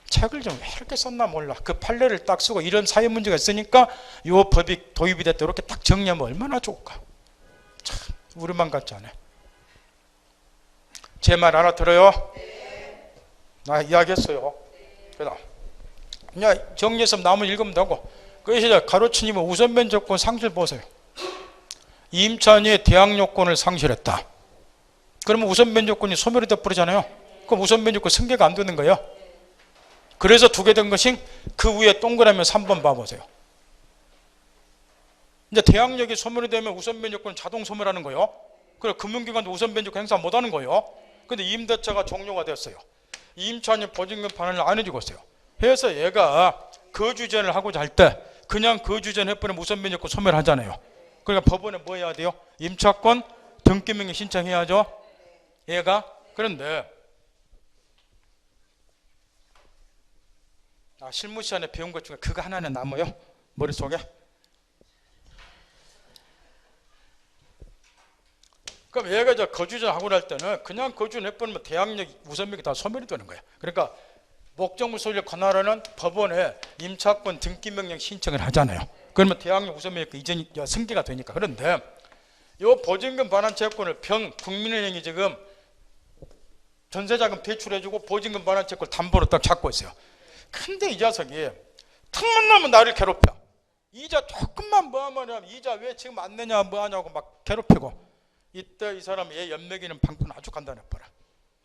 책을 좀 왜 이렇게 썼나 몰라. 그 판례를 딱 쓰고 이런 사회 문제가 있으니까 이 법이 도입이 됐다 이렇게 딱 정리하면 얼마나 좋을까. 참 우리만 같지 않아. 제 말 알아들어요? 나 이야기했어요. 그다음 그냥 정리해서 나무 읽으면 되고 그것이 가로치니면 우선 변제권 상실 보세요. 임차인이 대항 요건을 상실했다. 그러면 우선 변제권이 소멸이 돼버리잖아요. 그럼 우선 변제권 승계가 안 되는 거예요. 그래서 두게 된 것이 그 위에 동그라미 3번 봐보세요. 이제 대항력이 소멸이 되면 우선 변제권 자동 소멸하는 거예요. 그래서 금융기관도 우선 변제권 행사 못하는 거예요. 근데 임대차가 종료가 됐어요. 임차인이 보증금 반환을 안 해주고 있어요. 해서 얘가 거주전을 하고자 할 때 그냥 거주전 해버리면 우선 변제권 소멸하잖아요. 그러니까 법원에 뭐 해야 돼요? 임차권 등기명의 신청해야죠. 얘가. 그런데 실무 시간에 배운 것 중에 그거 하나는 남아요. 머릿속에. 그럼 얘가 이제 거주전 하고 날 때는 그냥 거주전 해버리면 대항력 우선명이 다 소멸이 되는 거예요. 그러니까 목적물 소유를 관할하는 법원에 임차권 등기명령 신청을 하잖아요. 그러면 대항력 우선명이 이전이 승계가 되니까. 그런데 이 보증금 반환 채권을 국민은행이 지금 전세자금 대출해주고 보증금 반환 채권을 담보로 딱 잡고 있어요. 근데 이 자석이 틈만 나면 나를 괴롭혀. 이자 조금만 뭐 하면 이자 왜 지금 안 내냐 뭐 하냐고 막 괴롭히고. 이때 이 사람이 얘 연맥이는 방법은 아주 간단해버려.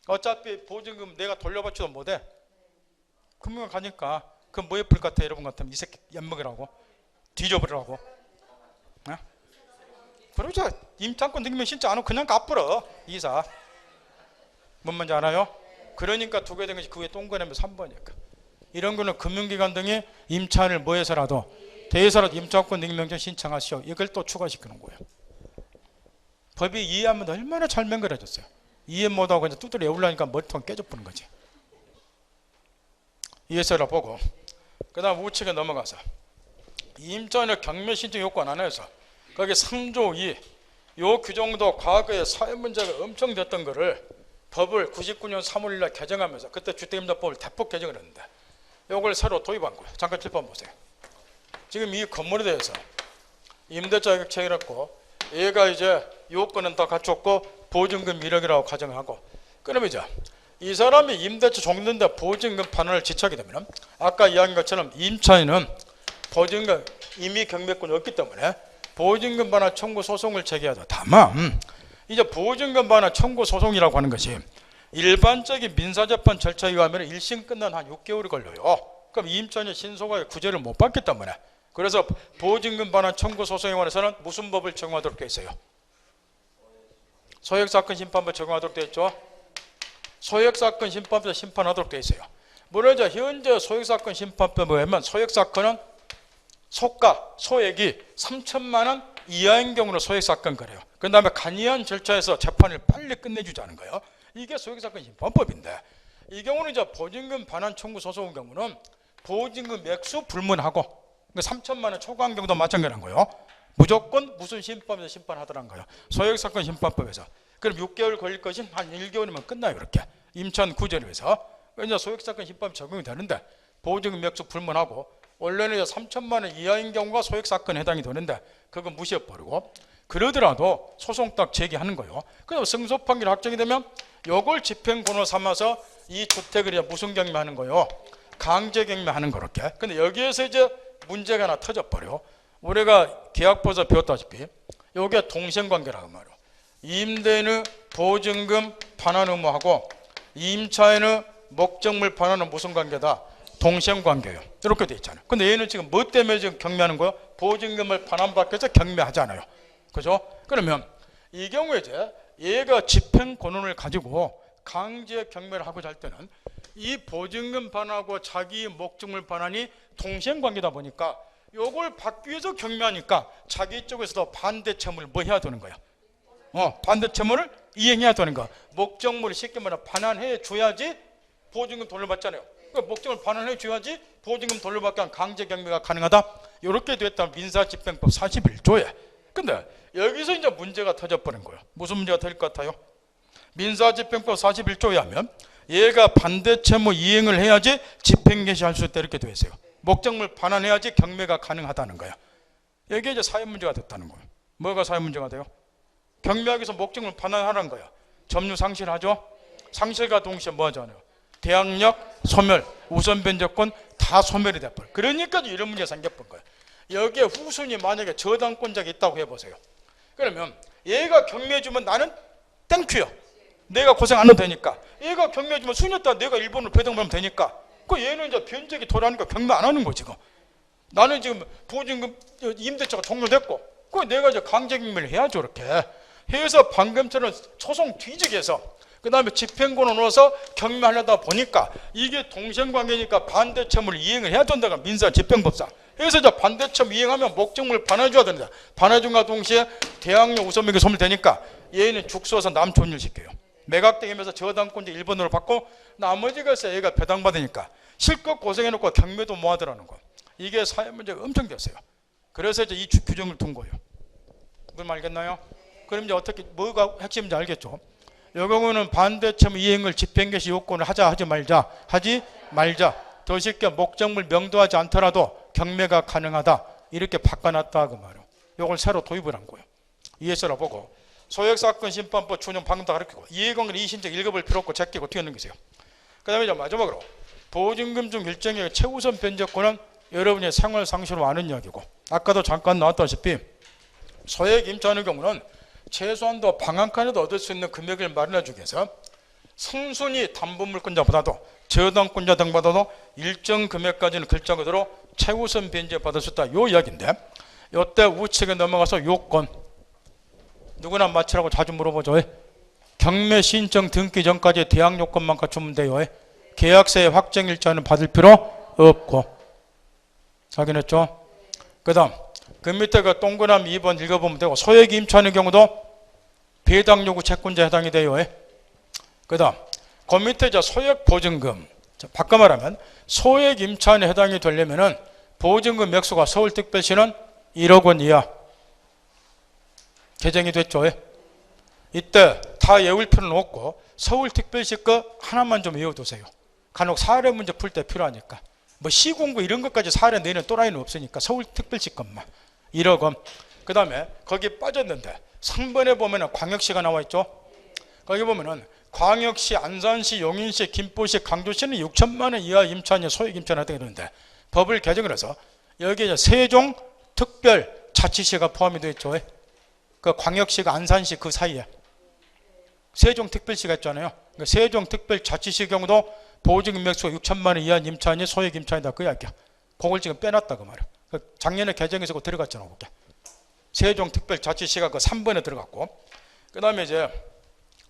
어차피 보증금 내가 돌려받지도 못해. 금융을 가니까 그럼 뭐에 풀 같아? 여러분 같으면 이 새끼 연맥이라고 뒤져버리라고. 그러죠. 임차권 등기명 신청 안 하고 그냥 갚으러 이사. 뭔 말인지 알아요? 그러니까 두게 된 것이 그 위에 동그라미 3번이니까. 이런 거는 금융기관 등이 임차인을 뭐 해서라도 대해서라도 임차권 등기명령 신청하시오. 이걸 또 추가시키는 거예요. 법이 이해하면 얼마나 잘 맹글해졌어요. 이해 못하고 이제 두드려 외우려니까 머리통 깨져버린 거지. 이해서라 보고 그 다음 우측에 넘어가서 임차인의 경매 신청 요건 안에서 거기 3조 2 요 규정도 과거에 사회 문제가 엄청 됐던 거를 법을 99년 3월 1일 개정하면서 그때 주택임대법을 대폭 개정을 했는데 요걸 새로 도입한 거예요. 잠깐 칠판 보세요. 지금 이 건물에 대해서 임대차 가격책이라고 얘가 이제 요건은 다 갖췄고 보증금 1억이라고 가정하고, 그러면 이제 이 사람이 임대차 종료인데 보증금 반환을 지체하게 되면 아까 이야기한 것처럼 임차인은 보증금 이미 경매권이 없기 때문에 보증금 반환 청구 소송을 제기하죠. 다만 이제 보증금 반환 청구 소송이라고 하는 것이 일반적인 민사재판 절차에 의하면 1심 끝난 한 6개월이 걸려요. 그럼 임차인이 신속하게 구제를 못 받기 때문에, 그래서 보증금 반환 청구 소송에 관해서는 무슨 법을 적용하도록 되어 있어요? 소액사건 심판법 적용하도록 되어 있죠. 소액사건 심판법에서 심판하도록 되어 있어요. 물론 이제 현재 소액사건 심판법에 의하면 소액사건은 소가, 소액이 3천만 원 이하인 경우는 소액사건 거래요. 그 다음에 간이한 절차에서 재판을 빨리 끝내주자는 거예요. 이게 소액사건 심판법인데, 이 경우는 이제 보증금 반환 청구 소송의 경우는 보증금 액수 불문하고 3천만 원 초과한 경우도 마찬가지라는 거예요. 무조건 무슨 심판에서 심판하더란 거예요. 소액사건 심판법에서. 그럼 6개월 걸릴 것이 한 1개월이면 끝나요. 이렇게 임차인 구제를 해서 이제 소액사건 심판이 적용이 되는데, 보증금 액수 불문하고 원래는 3천만 원 이하인 경우가 소액사건에 해당이 되는데 그거 무시해버리고, 그러더라도 소송 딱 제기하는 거예요. 그래서 승소 판결 확정이 되면 요걸 집행권으로 삼아서 이 주택을 이제 무슨 경매하는 거예요? 강제 경매하는 거렇게. 근데 여기에서 이제 문제가 하나 터져버려. 우리가 계약법에서 배웠다시피 요게 동생관계라고 말이에요. 임대인의 보증금 반환 의무하고 임차인의 목적물 반환은 무슨 관계다? 동생관계예요. 이렇게 돼 있잖아요. 근데 얘는 지금 뭐 때문에 지금 경매하는 거예요? 보증금을 반환받기 위해서 경매하잖아요. 그죠? 그러면 이 경우에 이제 얘가 집행 권한을 가지고 강제 경매를 하고자 할 때는 이 보증금 반환하고 자기 목적물 반환이 동생관계다 보니까 요걸 받기 위해서 경매하니까 자기 쪽에서도 반대 채무를 뭐 해야 되는 거야? 반대 채무를 이행해야 되는 거야. 목적물을 쉽게 말하면 반환해 줘야지 보증금 돌려받잖아요. 그러니까 목적을 반환해 줘야지 보증금 돌려받기 위한 강제 경매가 가능하다. 이렇게 됐다. 민사집행법 41조에. 근데 여기서 이제 문제가 터져버린 거예요. 무슨 문제가 터질 것 같아요? 민사집행법 41조에 하면 얘가 반대 채무 이행을 해야지 집행 개시할 수 있다 이렇게 되어 있어요. 목적물 반환해야지 경매가 가능하다는 거야. 이게 이제 사회 문제가 됐다는 거예요. 뭐가 사회 문제가 돼요? 경매하기 위해서 목적물 반환하라는 거야. 점유 상실하죠? 상실과 동시에 뭐 하잖아요? 대항력, 소멸, 우선 변제권 다 소멸이 돼버려. 그러니까 이런 문제가 생겨본 거예요. 여기에 후순위 만약에 저당권자가 있다고 해보세요. 그러면 얘가 경매해주면 나는 땡큐야. 내가 고생 안 해도 되니까. 얘가 경매해주면 순위였다 내가 일본으로 배당받으면 되니까. 그 얘는 이제 변제기 돌아가니까 경매 안 하는 거지. 나는 지금 보증금 임대차가 종료됐고, 그 내가 이제 강제 경매를 해야죠. 이렇게 해서 방금처럼 소송 뒤지게 해서 그 다음에 집행권을 넣어서 경매하려다 보니까 이게 동생관계니까 반대채무를 이행을 해야 된다가 민사집행법상. 그래서 이제 반대채무 이행하면 목적물을 반환해줘야 된다. 반환해준과 동시에 대항력 우선명이 소멸되니까 얘는 죽서서 남존율시켜요. 매각되면서 저당권자 1번으로 받고 나머지가 얘가 배당받으니까 실컷 고생해놓고 경매도 못 하더라는 거. 이게 사회 문제가 엄청 됐어요. 그래서 이제 이 규정을 둔 거예요. 무슨 알겠나요? 그럼 이제 어떻게 뭐가 핵심인지 알겠죠? 이 경우는 반대채무 이행을 집행개시 요건을 하지 말자. 더 쉽게 목적물 명도하지 않더라도 경매가 가능하다. 이렇게 바꿔놨다 그 말이에요. 이걸 새로 도입을 한 거예요. 이해서라 보고 소액사건 심판법 준용 방금 다 가르치고 이해관계 이신적 읽어볼 필요 없고 제끼고 튀어넘기세요. 그 다음에 이제 마지막으로 보증금 중 일정의 최우선 변제권은 여러분의 생활 상시로 아는 이야기고, 아까도 잠깐 나왔다시피 소액 임차하는 경우는 최소한도 방한칸에도 얻을 수 있는 금액을 마련해 주기 위해서 순순히 담보물권자보다도 저당권자 등보다도 일정 금액까지는 글자 그대로 최우선 변제 받을 수 있다. 요 이야기인데, 이때 우측에 넘어가서 요건 누구나 맞추라고 자주 물어보죠. 경매 신청 등기 전까지 대항 요건만 갖추면 돼요. 계약서의 확정일자는 받을 필요 없고. 확인했죠? 그 다음 그 밑에 그 동그라미 2번 읽어보면 되고, 소액 임차하는 경우도 배당 요구 채권자에 해당이 돼요. 그 다음 그 밑에 이제 소액 보증금, 바꿔 말하면 소액 임차인에 해당이 되려면은 보증금 액수가 서울특별시는 1억 원 이하 개정이 됐죠. 이때 다 외울 필요는 없고 서울특별시 거 하나만 좀 외워두세요. 간혹 사례 문제 풀 때 필요하니까. 뭐 시공구 이런 것까지 사례 내는 또라이는 없으니까 서울특별시 것만 1억 원. 그 다음에 거기 빠졌는데 3번에 보면은 광역시가 나와 있죠. 거기 보면은 광역시, 안산시, 용인시, 김포시, 강주시는 6천만 원 이하 임차인이 소액 임차를 하게 되는데 법을 개정을 해서 여기에 세종 특별자치시가 포함이 되어 있죠. 그 광역시가 안산시 그 사이에 세종특별시가 있잖아요. 그러니까 세종특별자치시 경우도 보증금 액수가 6천만 원 이하 임차인이 소액 임차인이다. 그 이야기야. 그걸 지금 빼놨다고 말이야. 작년에 개정해서 그거 들어갔잖아. 그게. 세종특별자치시가 그 3번에 들어갔고, 그 다음에 이제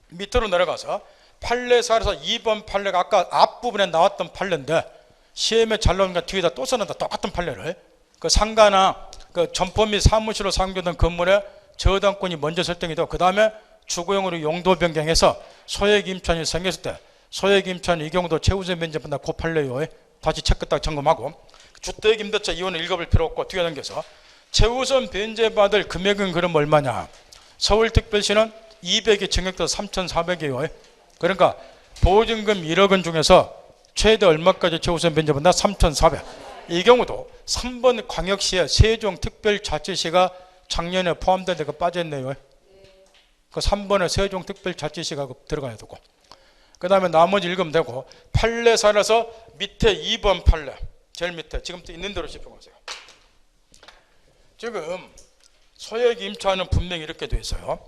밑으로 내려가서 판례사에서 2번 판례가 아까 앞부분에 나왔던 판례인데 시험에 잘 나오니까 뒤에다 또 써놓는다. 똑같은 판례를. 그 상가나 그 점포 및 사무실로 사용되던 건물에 저당권이 먼저 설정이 되고 그 다음에 주거용으로 용도 변경해서 소액 임차인이 생겼을 때 소액 임차인 이 경우도 최우선 면제받는다. 그 판례요. 다시 체크 딱 점검하고 주택임대차 이혼을 읽어볼 필요 없고 뒤에 넘겨서 최우선 변제받을 금액은 그럼 얼마냐. 서울특별시는 200이 증액돼서 3,400이에요. 그러니까 보증금 1억 원 중에서 최대 얼마까지 최우선 변제받나? 3,400. 이 경우도 3번 광역시에 세종특별자치시가 작년에 포함된 데가 빠졌네요. 그 3번에 세종특별자치시가 들어가야 되고 그 다음에 나머지 읽으면 되고 판례사라서 밑에 2번 판례 제일 밑에 지금 있는 대로 짚어보세요. 지금 소액 임차는 분명히 이렇게 돼 있어요.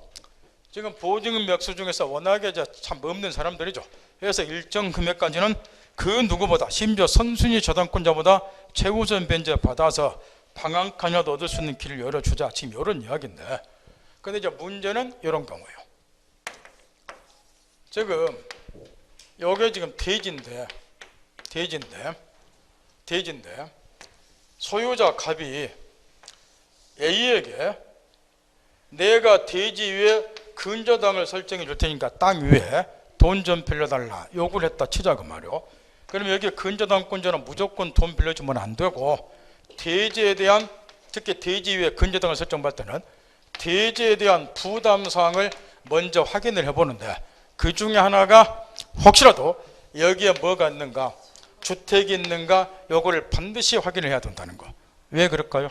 지금 보증금 액수 중에서 워낙에 참 없는 사람들이죠. 그래서 일정 금액까지는 그 누구보다 심지어 선순위 저당권자보다 최우선 변제 받아서 방한칸이라도 얻을 수 있는 길을 열어주자. 지금 이런 이야기인데 근데 이제 문제는 이런 경우예요. 지금 요게 지금 대지인데 소유자 갑이 A에게 내가 대지 위에 근저당을 설정해 줄 테니까 땅 위에 돈 좀 빌려달라 요구를 했다 치자 그 말이요. 그러면 여기 근저당권자는 무조건 돈 빌려주면 안 되고 대지에 대한 특히 대지 위에 근저당을 설정받을 때는 대지에 대한 부담사항을 먼저 확인을 해보는데 그 중에 하나가 혹시라도 여기에 뭐가 있는가 주택이 있는가 요거를 반드시 확인을 해야 된다는 거. 왜 그럴까요?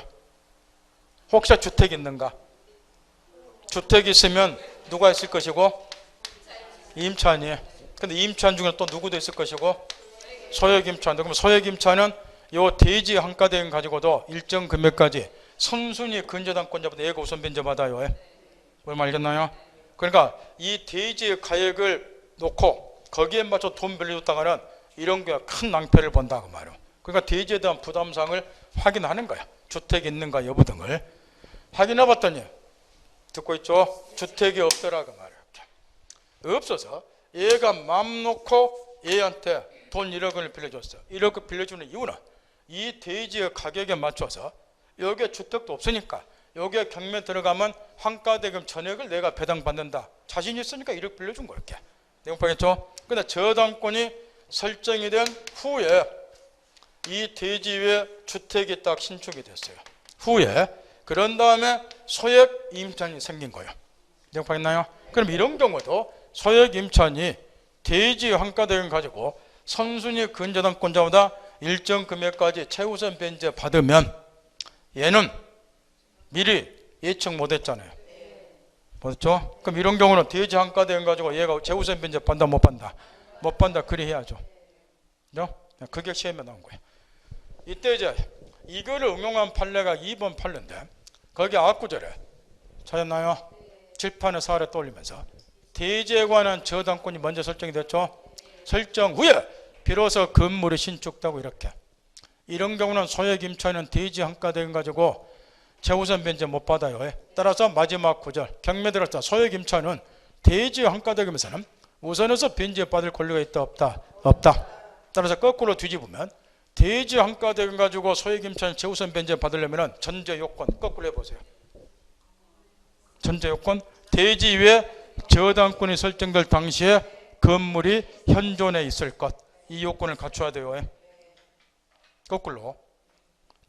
혹시 주택이 있는가? 주택이 있으면 누가 있을 것이고? 임차인이. 근데 임차인 중에 또 누구도 있을 것이고? 소액 임차인. 그러면 소액 임차인은 요 대지 한가대금 가지고도 일정 금액까지 선순위 근저당권자보다 얘가 우선 변제받아요. 뭘 알겠나요? 그러니까 이 대지의 가액을 놓고 거기에 맞춰 돈 빌려줬다가는 이런 게 큰 낭패를 본다고 말이에요. 그러니까 대지에 대한 부담사항을 확인하는 거야. 주택이 있는가 여부 등을 확인해 봤더니 듣고 있죠? 주택이 없더라고 말이에요. 없어서 얘가 맘 놓고 얘한테 돈 1억 원을 빌려줬어요. 1억 원 빌려주는 이유는 이 대지의 가격에 맞춰서 여기에 주택도 없으니까 여기에 경매 들어가면 환가대금 전액을 내가 배당받는다. 자신 있으니까 1억 빌려준 거 이렇게. 내용 파겠죠? 근데 저당권이 설정이 된 후에 이 대지 위에 주택이 딱 신축이 됐어요. 후에 그런 다음에 소액 임차인이 생긴 거예요. 내용 파겠나요? 그럼 이런 경우도 소액 임차인이 대지 환가대금 가지고 선순위 근저당권자보다 일정 금액까지 최우선 변제 받으면 얘는 미리 예측 못했잖아요. 맞죠? 그럼 이런 경우는 대지 한가대금 가지고 얘가 최우선 변제 받는다 못 받는다? 못 받는다 그리 해야죠. 그죠? 그게 시험에 나온 거예요. 이때 이제 이거를 응용한 판례가 2번 판례인데 거기 앞구절에 찾았나요? 칠판에 사례 떠올리면서 대지에 관한 저당권이 먼저 설정이 됐죠. 설정 후에 비로소 건물이 신축되고 이렇게 이런 경우는 소액 임차인은 대지 한가대금 가지고 최우선 변제 못 받아요. 따라서 마지막 구절 경매 들었다. 소액 임차인은 대지 한가대금에서는 우선해서 변제 받을 권리가 있다 없다? 없다. 따라서 거꾸로 뒤집으면 대지 한가대금 가지고 소액 임차인 최우선 변제 받으려면 전제 요건 거꾸로 해보세요. 전제 요건 대지 위에 저당권이 설정될 당시에 건물이 현존해 있을 것. 이 요건을 갖춰야 돼요. 거꾸로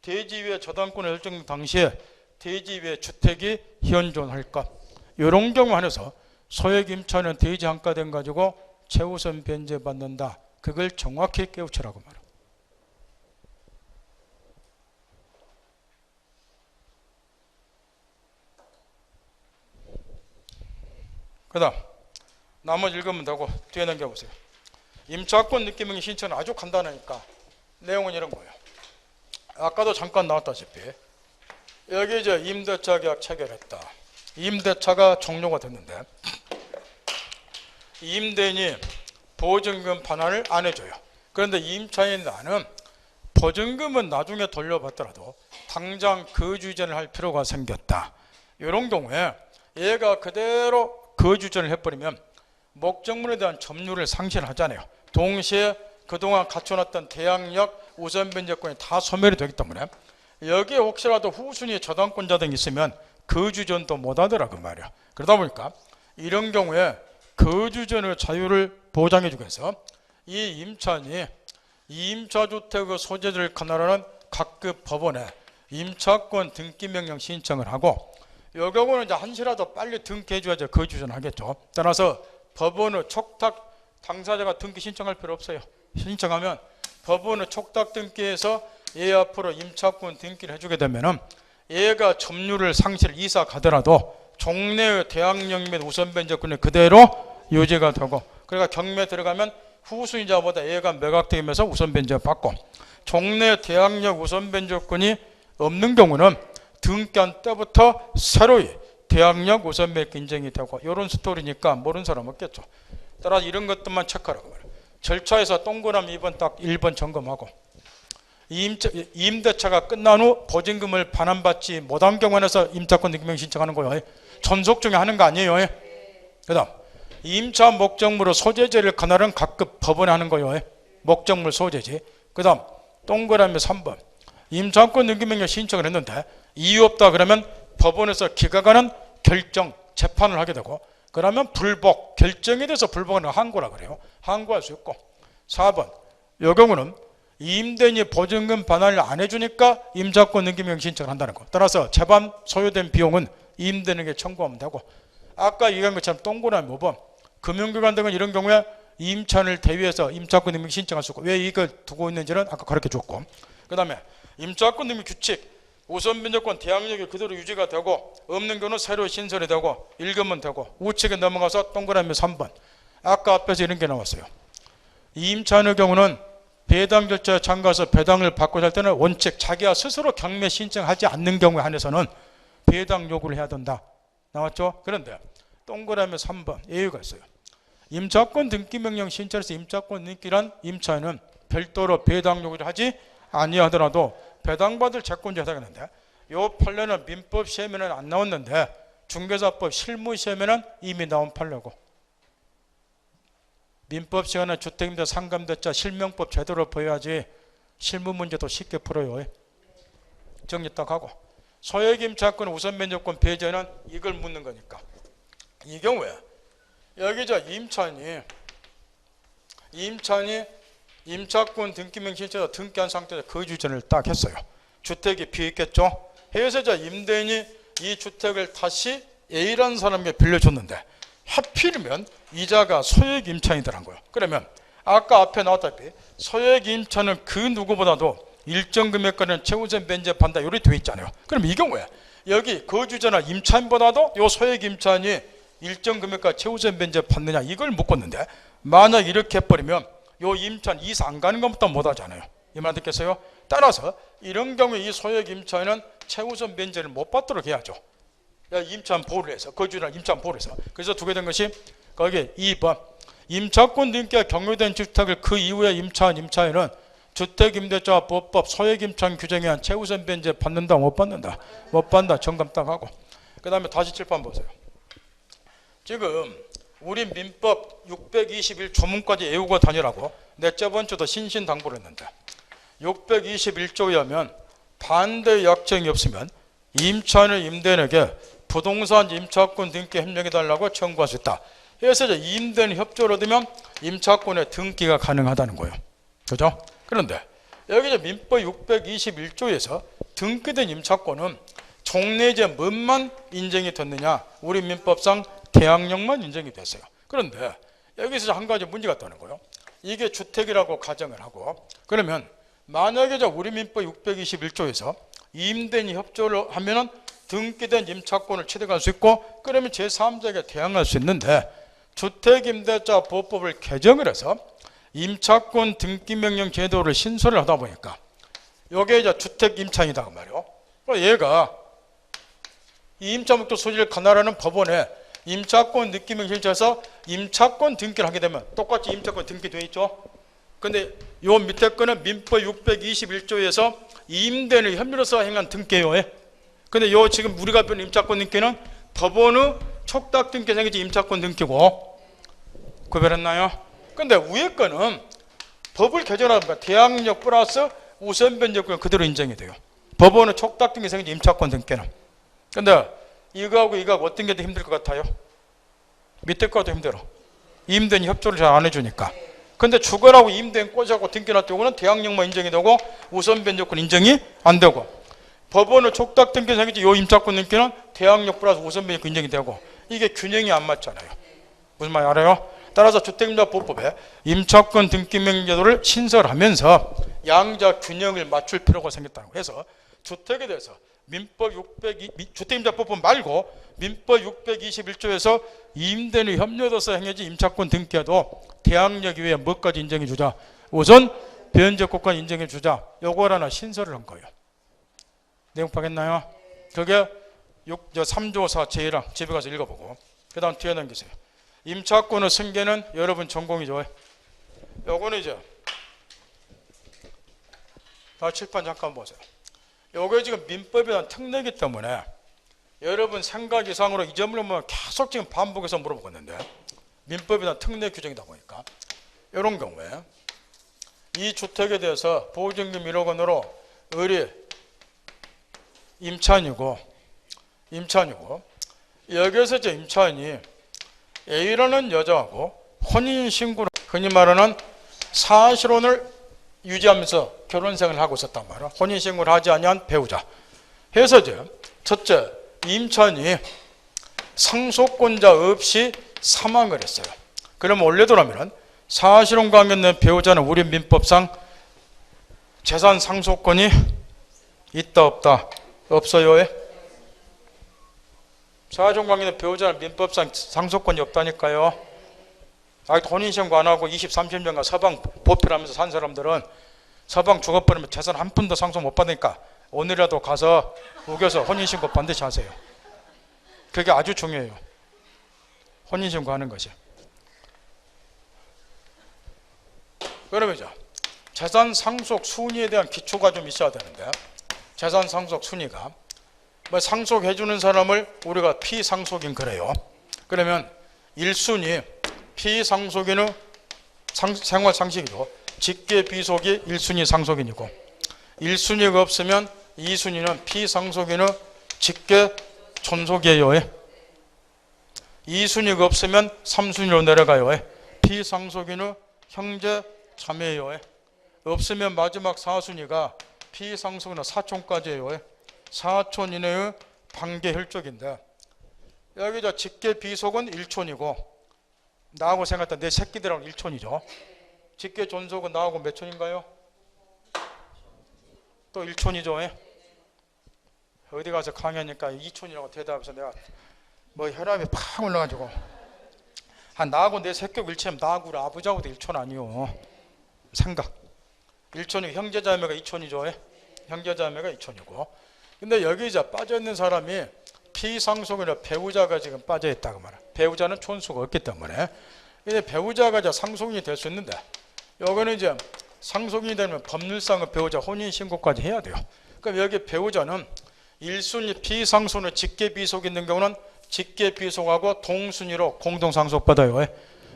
대지 위에 저당권이 설정된 당시에 대지 위에 주택이 현존할 것. 이런 경우 안에서 소액 임차인은 대지 한가대금 가지고 최우선 변제 받는다. 그걸 정확히 깨우치라고 말해요. 그 다음 나머지 읽으면 되고 뒤에 넘겨보세요. 임차권 등기명령 신청은 아주 간단하니까 내용은 이런 거예요. 아까도 잠깐 나왔다시피 여기 이제 임대차 계약 체결했다. 임대차가 종료가 됐는데 임대인이 보증금 반환을 안 해줘요. 그런데 임차인 나는 보증금은 나중에 돌려받더라도 당장 거주이전을 할 필요가 생겼다. 이런 경우에 얘가 그대로 거주이전을 해버리면 목적물에 대한 점유를 상실하잖아요. 동시에 그동안 갖춰놨던 대항력 우선 변제권이 다 소멸이 되기 때문에 여기에 혹시라도 후순위 저당권자 등이 있으면 거주전도 못하더라고 말이야. 그러다 보니까 이런 경우에 거주전의 자유를 보장해주기 위해서 이 임차인이 임차주택의 소재를 관할하는 각급 법원에 임차권 등기명령 신청을 하고 이 경우는 이제 한시라도 빨리 등기해줘야지 거주전 하겠죠. 따라서 법원의 촉탁 당사자가 등기 신청할 필요 없어요. 신청하면 법원의 촉탁 등기해서 얘 앞으로 임차권 등기를 해주게 되면은 얘가 점유를 상실 이사 가더라도 종래의 대항력 및 우선 변제권이 그대로 유지가 되고 그러니까 경매 들어가면 후순위자보다 얘가 매각되면서 우선 변제 받고 종래 대항력 우선 변제권이 없는 경우는 등기한 때부터 새로이 대항력 우선 변제 인정이 되고 이런 스토리니까 모르는 사람 없겠죠. 따라서 이런 것들만 체크하라고 말해요. 절차에서 동그라미 2번 딱 1번 점검하고 임대차가 끝난 후 보증금을 반환받지 못한 경우에서 임차권 등기명령 신청하는 거예요. 전속 중에 하는 거 아니에요. 그 다음 임차 목적물의 소재지를 관할은 각급 법원에 하는 거예요. 목적물 소재지. 그 다음 동그라미 3번 임차권 등기명령 신청을 했는데 이유 없다 그러면 법원에서 기각하는 결정 재판을 하게 되고 그러면 불복 결정에 대해서 불복하는 항고라 그래요. 항고할 수 있고 4번 이 경우는 임대인이 보증금 반환을 안 해주니까 임차권 등기명령 신청을 한다는 거. 따라서 재반 소요된 비용은 임대인에게 청구하면 되고 아까 얘기한 것처럼 동그라미 5번 금융기관 등은 이런 경우에 임차인을 대위해서 임차권 등기명령 신청할 수 있고 왜 이걸 두고 있는지는 아까 가르쳐 줬고 그 다음에 임차권 등기 규칙 우선 변제권 대항력이 그대로 유지가 되고 없는 경우는 새로 신설이 되고 읽으면 되고 우측에 넘어가서 동그라미 3번 아까 앞에서 이런 게 나왔어요. 임차인의 경우는 배당 절차에 참가해서 배당을 받고자 할 때는 원칙 자기가 스스로 경매 신청하지 않는 경우에 한해서는 배당 요구를 해야 된다. 나왔죠? 그런데 동그라미 3번 예외가 있어요. 임차권 등기명령 신청에서 임차권 등기란 임차인은 별도로 배당 요구를 하지 아니하더라도 배당받을 채권자가 되겠는데 이 판례는 민법 시험에는 안 나왔는데 중개사법 실무 시험에는 이미 나온 판례고 민법 시간에 주택임대 상감대차 실명법 제대로 보여야지 실무 문제도 쉽게 풀어요. 정리 딱 하고 소액임차권 우선 변제권 배제는 이걸 묻는 거니까 이 경우에 여기 저 임차인이 임차권 등기명령 신청에서 등기한 상태에서 거주전을 딱 했어요. 주택이 비어있겠죠. 해서 저 임대인이 이 주택을 다시 A라는 사람에게 빌려줬는데 하필이면 이자가 소액 임차인이더란 거예요. 그러면 아까 앞에 나왔다시피 소액 임차는 그 누구보다도 일정 금액까지는 최우선 변제 받는다 이렇게 되어 있잖아요. 그럼 이 경우에 여기 거주자나 임차인보다도 이 소액 임차인이 일정 금액까지 최우선 변제 받느냐 이걸 묻겠는데 만약 이렇게 해버리면 이 임차인 이사 안 가는 것부터 못하잖아요. 이 말 듣겠어요? 따라서 이런 경우에 이 소액 임차인은 최우선 변제를 못 받도록 해야죠. 임차인 보호를 해서 거주자나 임차인 보호를 해서 그래서 두게 된 것이 거기 2번 임차권 등기가 경유된 주택을 그 이후에 임차인은 주택임대차 보호법 소액임차인 규정에 의한 최우선 변제 받는다 못 받는다? 못 받는다 점검 딱 하고 그 다음에 다시 칠판 보세요. 지금 우리 민법 621 조문까지 외우고 다니라고 내 저번 주도 신신당부를 했는데 621조에 하면 반대 약정이 없으면 임차인의 임대인에게 부동산 임차권 등기 협력해달라고 청구할 수 있다. 그래서 임대인 협조를 얻으면 임차권의 등기가 가능하다는 거예요. 그죠? 그런데 여기 민법 621조에서 등기된 임차권은 종래제 뭐만 인정이 됐느냐? 우리 민법상 대항력만 인정이 됐어요. 그런데 여기서 한 가지 문제가 있다는 거예요. 이게 주택이라고 가정을 하고 그러면 만약에 우리 민법 621조에서 임대인이 협조를 하면은 등기된 임차권을 취득할 수 있고 그러면 제3자에게 대항할 수 있는데 주택임대차 보호법을 개정을 해서 임차권 등기명령 제도를 신설을 하다 보니까 이게 이제 주택임차인이다 그 말이요. 얘가 이 임차목적 소지를 관할하는 법원에 임차권 등기명령 실제에서 임차권 등기를 하게 되면 똑같이 임차권 등기돼 있죠. 근데 요 밑에 거는 민법 621조에서 임대인의 협의로서 행한 등기예요. 근데 요 지금 우리가 배운 임차권 등기는 법원의 촉탁 등기 생기지 임차권 등기고 구별했나요? 근데 위에 거는 법을 개정하면 대항력 플러스 우선 변제권 그대로 인정이 돼요. 법원의 촉탁 등기 생기지 임차권 등기는. 근데 이거하고 이거하고 어떤 게 더 힘들 것 같아요? 밑에 거도 힘들어. 임대인이 협조를 잘 안 해주니까. 근데 주거라고 임대인 꽂아고 등기놨던 경우는 대항력만 인정이 되고 우선 변제권 인정이 안 되고 법원의 촉탁 등기 생기지 요 임차권 등기는 대항력 플러스 우선 변제권 인정이 되고 이게 균형이 안 맞잖아요. 무슨 말인지 알아요? 따라서 주택임대보호법에 임차권 등기명제도를 신설하면서 양자 균형을 맞출 필요가 생겼다는 거예요. 그래서 주택에 대해서 민법 602 주택임대보호법 말고 민법 621조에서 임대인의 협력으로서 행해진 임차권 등기에도 대항력 이외에 뭐까지 인정해 주자? 우선 변제권까지 인정해 주자. 요걸 하나 신설을 한 거예요. 내용 파겠나요? 그게 3조 4 제1항 집에 가서 읽어보고 그 다음 뒤에 넘기세요. 임차권의 승계는 여러분 전공이죠. 요거는 이제 다 칠판 잠깐 보세요. 요게 지금 민법에 대한 특례이기 때문에 여러분 생각 이상으로 이 점을 보면 계속 지금 반복해서 물어보겠는데 민법에 대한 특례 규정이다 보니까 이런 경우에 이 주택에 대해서 보증금 1억 원으로 을이 임차인이고 여기에서 이제 임차인이 A라는 여자하고 혼인신고를 흔히 말하는 사실혼을 유지하면서 결혼생활을 하고 있었단 말이야. 혼인신고를 하지 아니한 배우자. 해서 이제 첫째 임차인이 상속권자 없이 사망을 했어요. 그러면 원래대로라면 사실혼 관계 있는 배우자는 우리 민법상 재산 상속권이 있다 없다? 없어요. 사실혼 관계 있는 배우자는 민법상 상속권이 없다니까요. 아직 혼인신고 안 하고 20, 30년간 서방 보필하면서 산 사람들은 서방 죽어버리면 재산 한 푼도 상속 못 받으니까 오늘이라도 가서 우겨서 혼인신고 반드시 하세요. 그게 아주 중요해요. 혼인신고 하는 것이. 그러면 이제 재산 상속 순위에 대한 기초가 좀 있어야 되는데 재산 상속 순위가 뭐 상속해주는 사람을 우리가 피상속인 그래요. 그러면 1순위 피상속인의 생활 상식이고 직계 비속이 1순위 상속인이고 1순위가 없으면 2순위는 피상속인의 직계 존속이에요. 2순위가 없으면 3순위로 내려가요. 피상속인의 형제 자매예요. 없으면 마지막 4순위가 피상속인의 사촌까지예요. 사촌 이내의 관계 혈족인데 여기 저 직계 비속은 1촌이고 나하고 생각했던 내 새끼들하고 1촌이죠. 직계 존속은 나하고 몇 촌인가요? 또 1촌이죠. 어디 가서 강의하니까 2촌이라고 대답해서 내가 뭐 혈압이 팍 올라가지고 나하고 내 새끼하고 1촌이면 나하고 우리 아버지하고도 1촌 아니요. 생각 1촌이 형제자매가 2촌이죠. 형제자매가 2촌이고 근데 여기 이제 빠져있는 사람이 피상속이나 배우자가 지금 빠져있다고 말해요. 배우자는 촌수가 없기 때문에 이제 배우자가 이제 상속인이 될 수 있는데 여기는 이제 상속인이 되면 법률상의 배우자 혼인신고까지 해야 돼요. 그럼 여기 배우자는 1순위 피상속의 직계비속이 있는 경우는 직계비속하고 동순위로 공동상속받아요.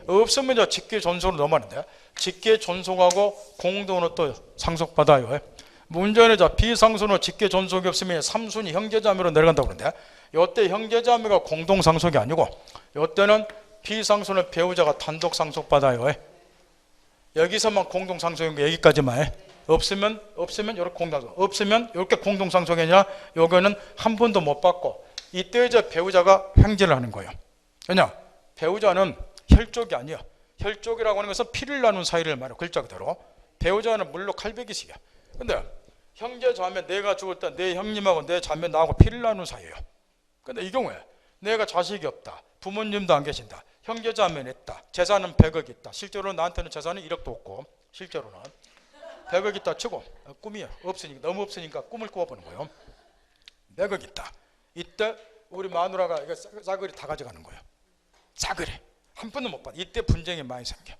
없으면 이제 직계존속으로 넘어가는데 직계존속하고 공동으로 또 상속받아요. 문제는 비상순으로 직계존속이 없으면 3순위 형제자매로 내려간다고 그러는데 이때 형제자매가 공동상속이 아니고 이때는 비상순의 배우자가 단독 상속받아요. 여기서만 공동상속인 거 여기까지만 해. 없으면 이렇게 공동상속. 없으면 이렇게 공동상속이냐 여기는 한 번도 못 받고 이때 이제 배우자가 횡재를 하는 거예요. 왜냐? 배우자는 혈족이 아니야. 혈족이라고 하는 것은 피를 나눈 사이를 말해요. 글자 그대로. 배우자는 물론 칼배기식이야. 근데 형제 자매 내가 죽을 때 내 형님하고 내 자매 나하고 피를 나누는 사이예요. 근데 이 경우에 내가 자식이 없다, 부모님도 안 계신다, 형제 자매는 있다, 재산은 100억 있다. 실제로 나한테는 재산은 1억도 없고 실제로는 100억 있다 치고 꿈이야. 없으니까 너무 없으니까 꿈을 꾸어보는 거예요. 100억 있다. 이때 우리 마누라가 이거 싸그리 다 가져가는 거예요. 싸그리 한 푼도 못 받아. 이때 분쟁이 많이 생겨.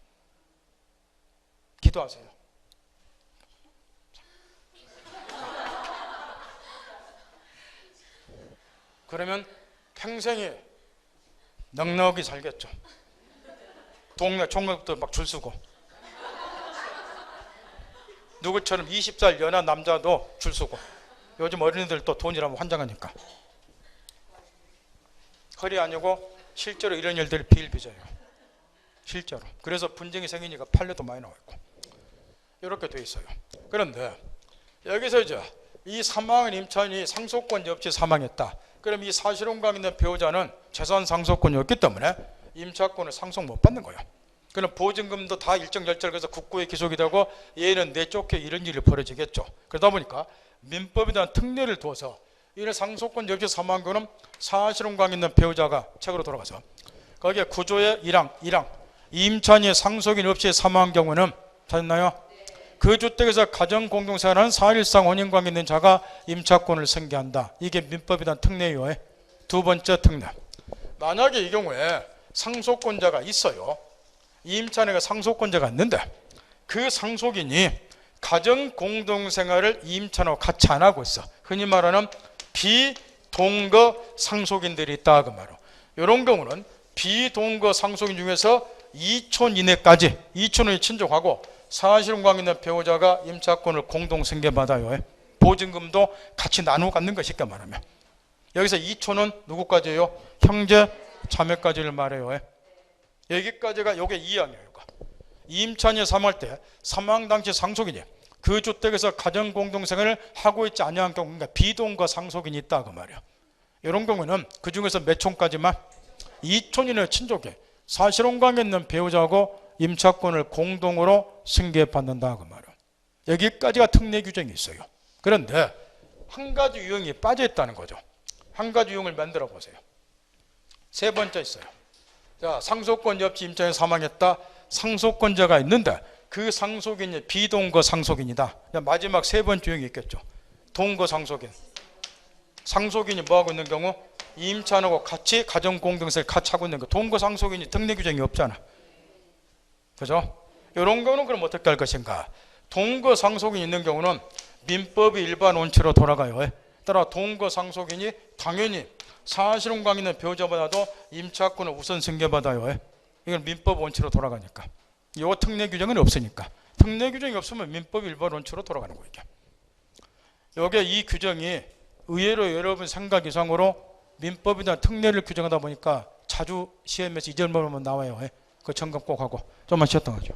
기도하세요. 그러면 평생에 넉넉히 살겠죠. 동네 총각부터 막 줄 서고, 누구처럼 20살 연하 남자도 줄 서고. 요즘 어린이들 또 돈이라면 환장하니까. 허리 아니고 실제로 이런 일들이 비일비재해요. 실제로. 그래서 분쟁이 생기니까 판례도 많이 나와 있고 이렇게 돼 있어요. 그런데 여기서 이제 이 사망한 임차인이 상속권이 없이 사망했다. 그럼 이 사실혼관 있는 배우자는 재산 상속권이 없기 때문에 임차권을 상속 못 받는 거예요. 그럼 보증금도 다 일정 열절해서 국고에 기속이 되고 얘는 내쫓겨 이런 일이 벌어지겠죠. 그러다 보니까 민법에 대한 특례를 두어서 이런 상속권 없이 사망한 거는 사실혼관 있는 배우자가 책으로 돌아가서 거기에 구조의 1항 임차인이 상속인 없이 사망한 경우는 찾았나요? 그 주택에서 가정공동생활하는 사실상 혼인관계 있는 자가 임차권을 승계한다. 이게 민법에 대한 특례예요. 두 번째 특례. 만약에 이 경우에 상속권자가 있어요. 임차인에게 상속권자가 있는데 그 상속인이 가정공동생활을 임차인하고 같이 안 하고 있어. 흔히 말하는 비동거 상속인들이 있다 그 말이에요. 이런 경우는 비동거 상속인 중에서 2촌 이내까지 2촌을 친족하고 사실혼관 있는 배우자가 임차권을 공동 승계받아요. 보증금도 같이 나누어 갖는 것이 쉽게 말하면. 여기서 2촌은 누구까지예요? 형제 자매까지를 말해요. 여기까지가 요게 2항이에요. 임차인이 사망할 때 사망 당시 상속인이 그 주택에서 가정 공동생활을 하고 있지 않은 경우, 그러니까 비동거 상속인이 있다 그 말이에요. 이런 경우는 그 중에서 몇 촌까지만 2촌 이내 친족에 사실혼관계 있는 배우자하고 임차권을 공동으로 승계받는다 그 말이에요. 여기까지가 특례 규정이 있어요. 그런데 한 가지 유형이 빠져 있다는 거죠. 한 가지 유형을 만들어 보세요. 세 번째 있어요. 자, 상속권 없이 임차인이 사망했다. 상속권자가 있는데 그 상속인이 비동거 상속인이다. 마지막 세 번째 유형이 있겠죠. 동거 상속인. 상속인이 뭐하고 있는 경우? 임차인하고 같이 가정공동생활을 같이 하고 있는 거. 동거 상속인이 특례 규정이 없잖아. 그죠? 이런 경우는 그럼 어떻게 할 것인가? 동거 상속인이 있는 경우는 민법의 일반 원칙으로 돌아가요. 따라 동거 상속인이 당연히 사실혼관 있는 배우자보다도 임차권을 우선 승계받아요. 이건 민법 원칙으로 돌아가니까. 이 특례 규정은 없으니까. 특례 규정이 없으면 민법 일반 원칙으로 돌아가는 거예요. 이게 이 규정이 의외로 여러분 생각 이상으로 민법에 대한 특례를 규정하다 보니까 자주 시험에서 이 절만 보면 나와요. 그 점검 꼭 하고. 좀만 쉬었다 가죠.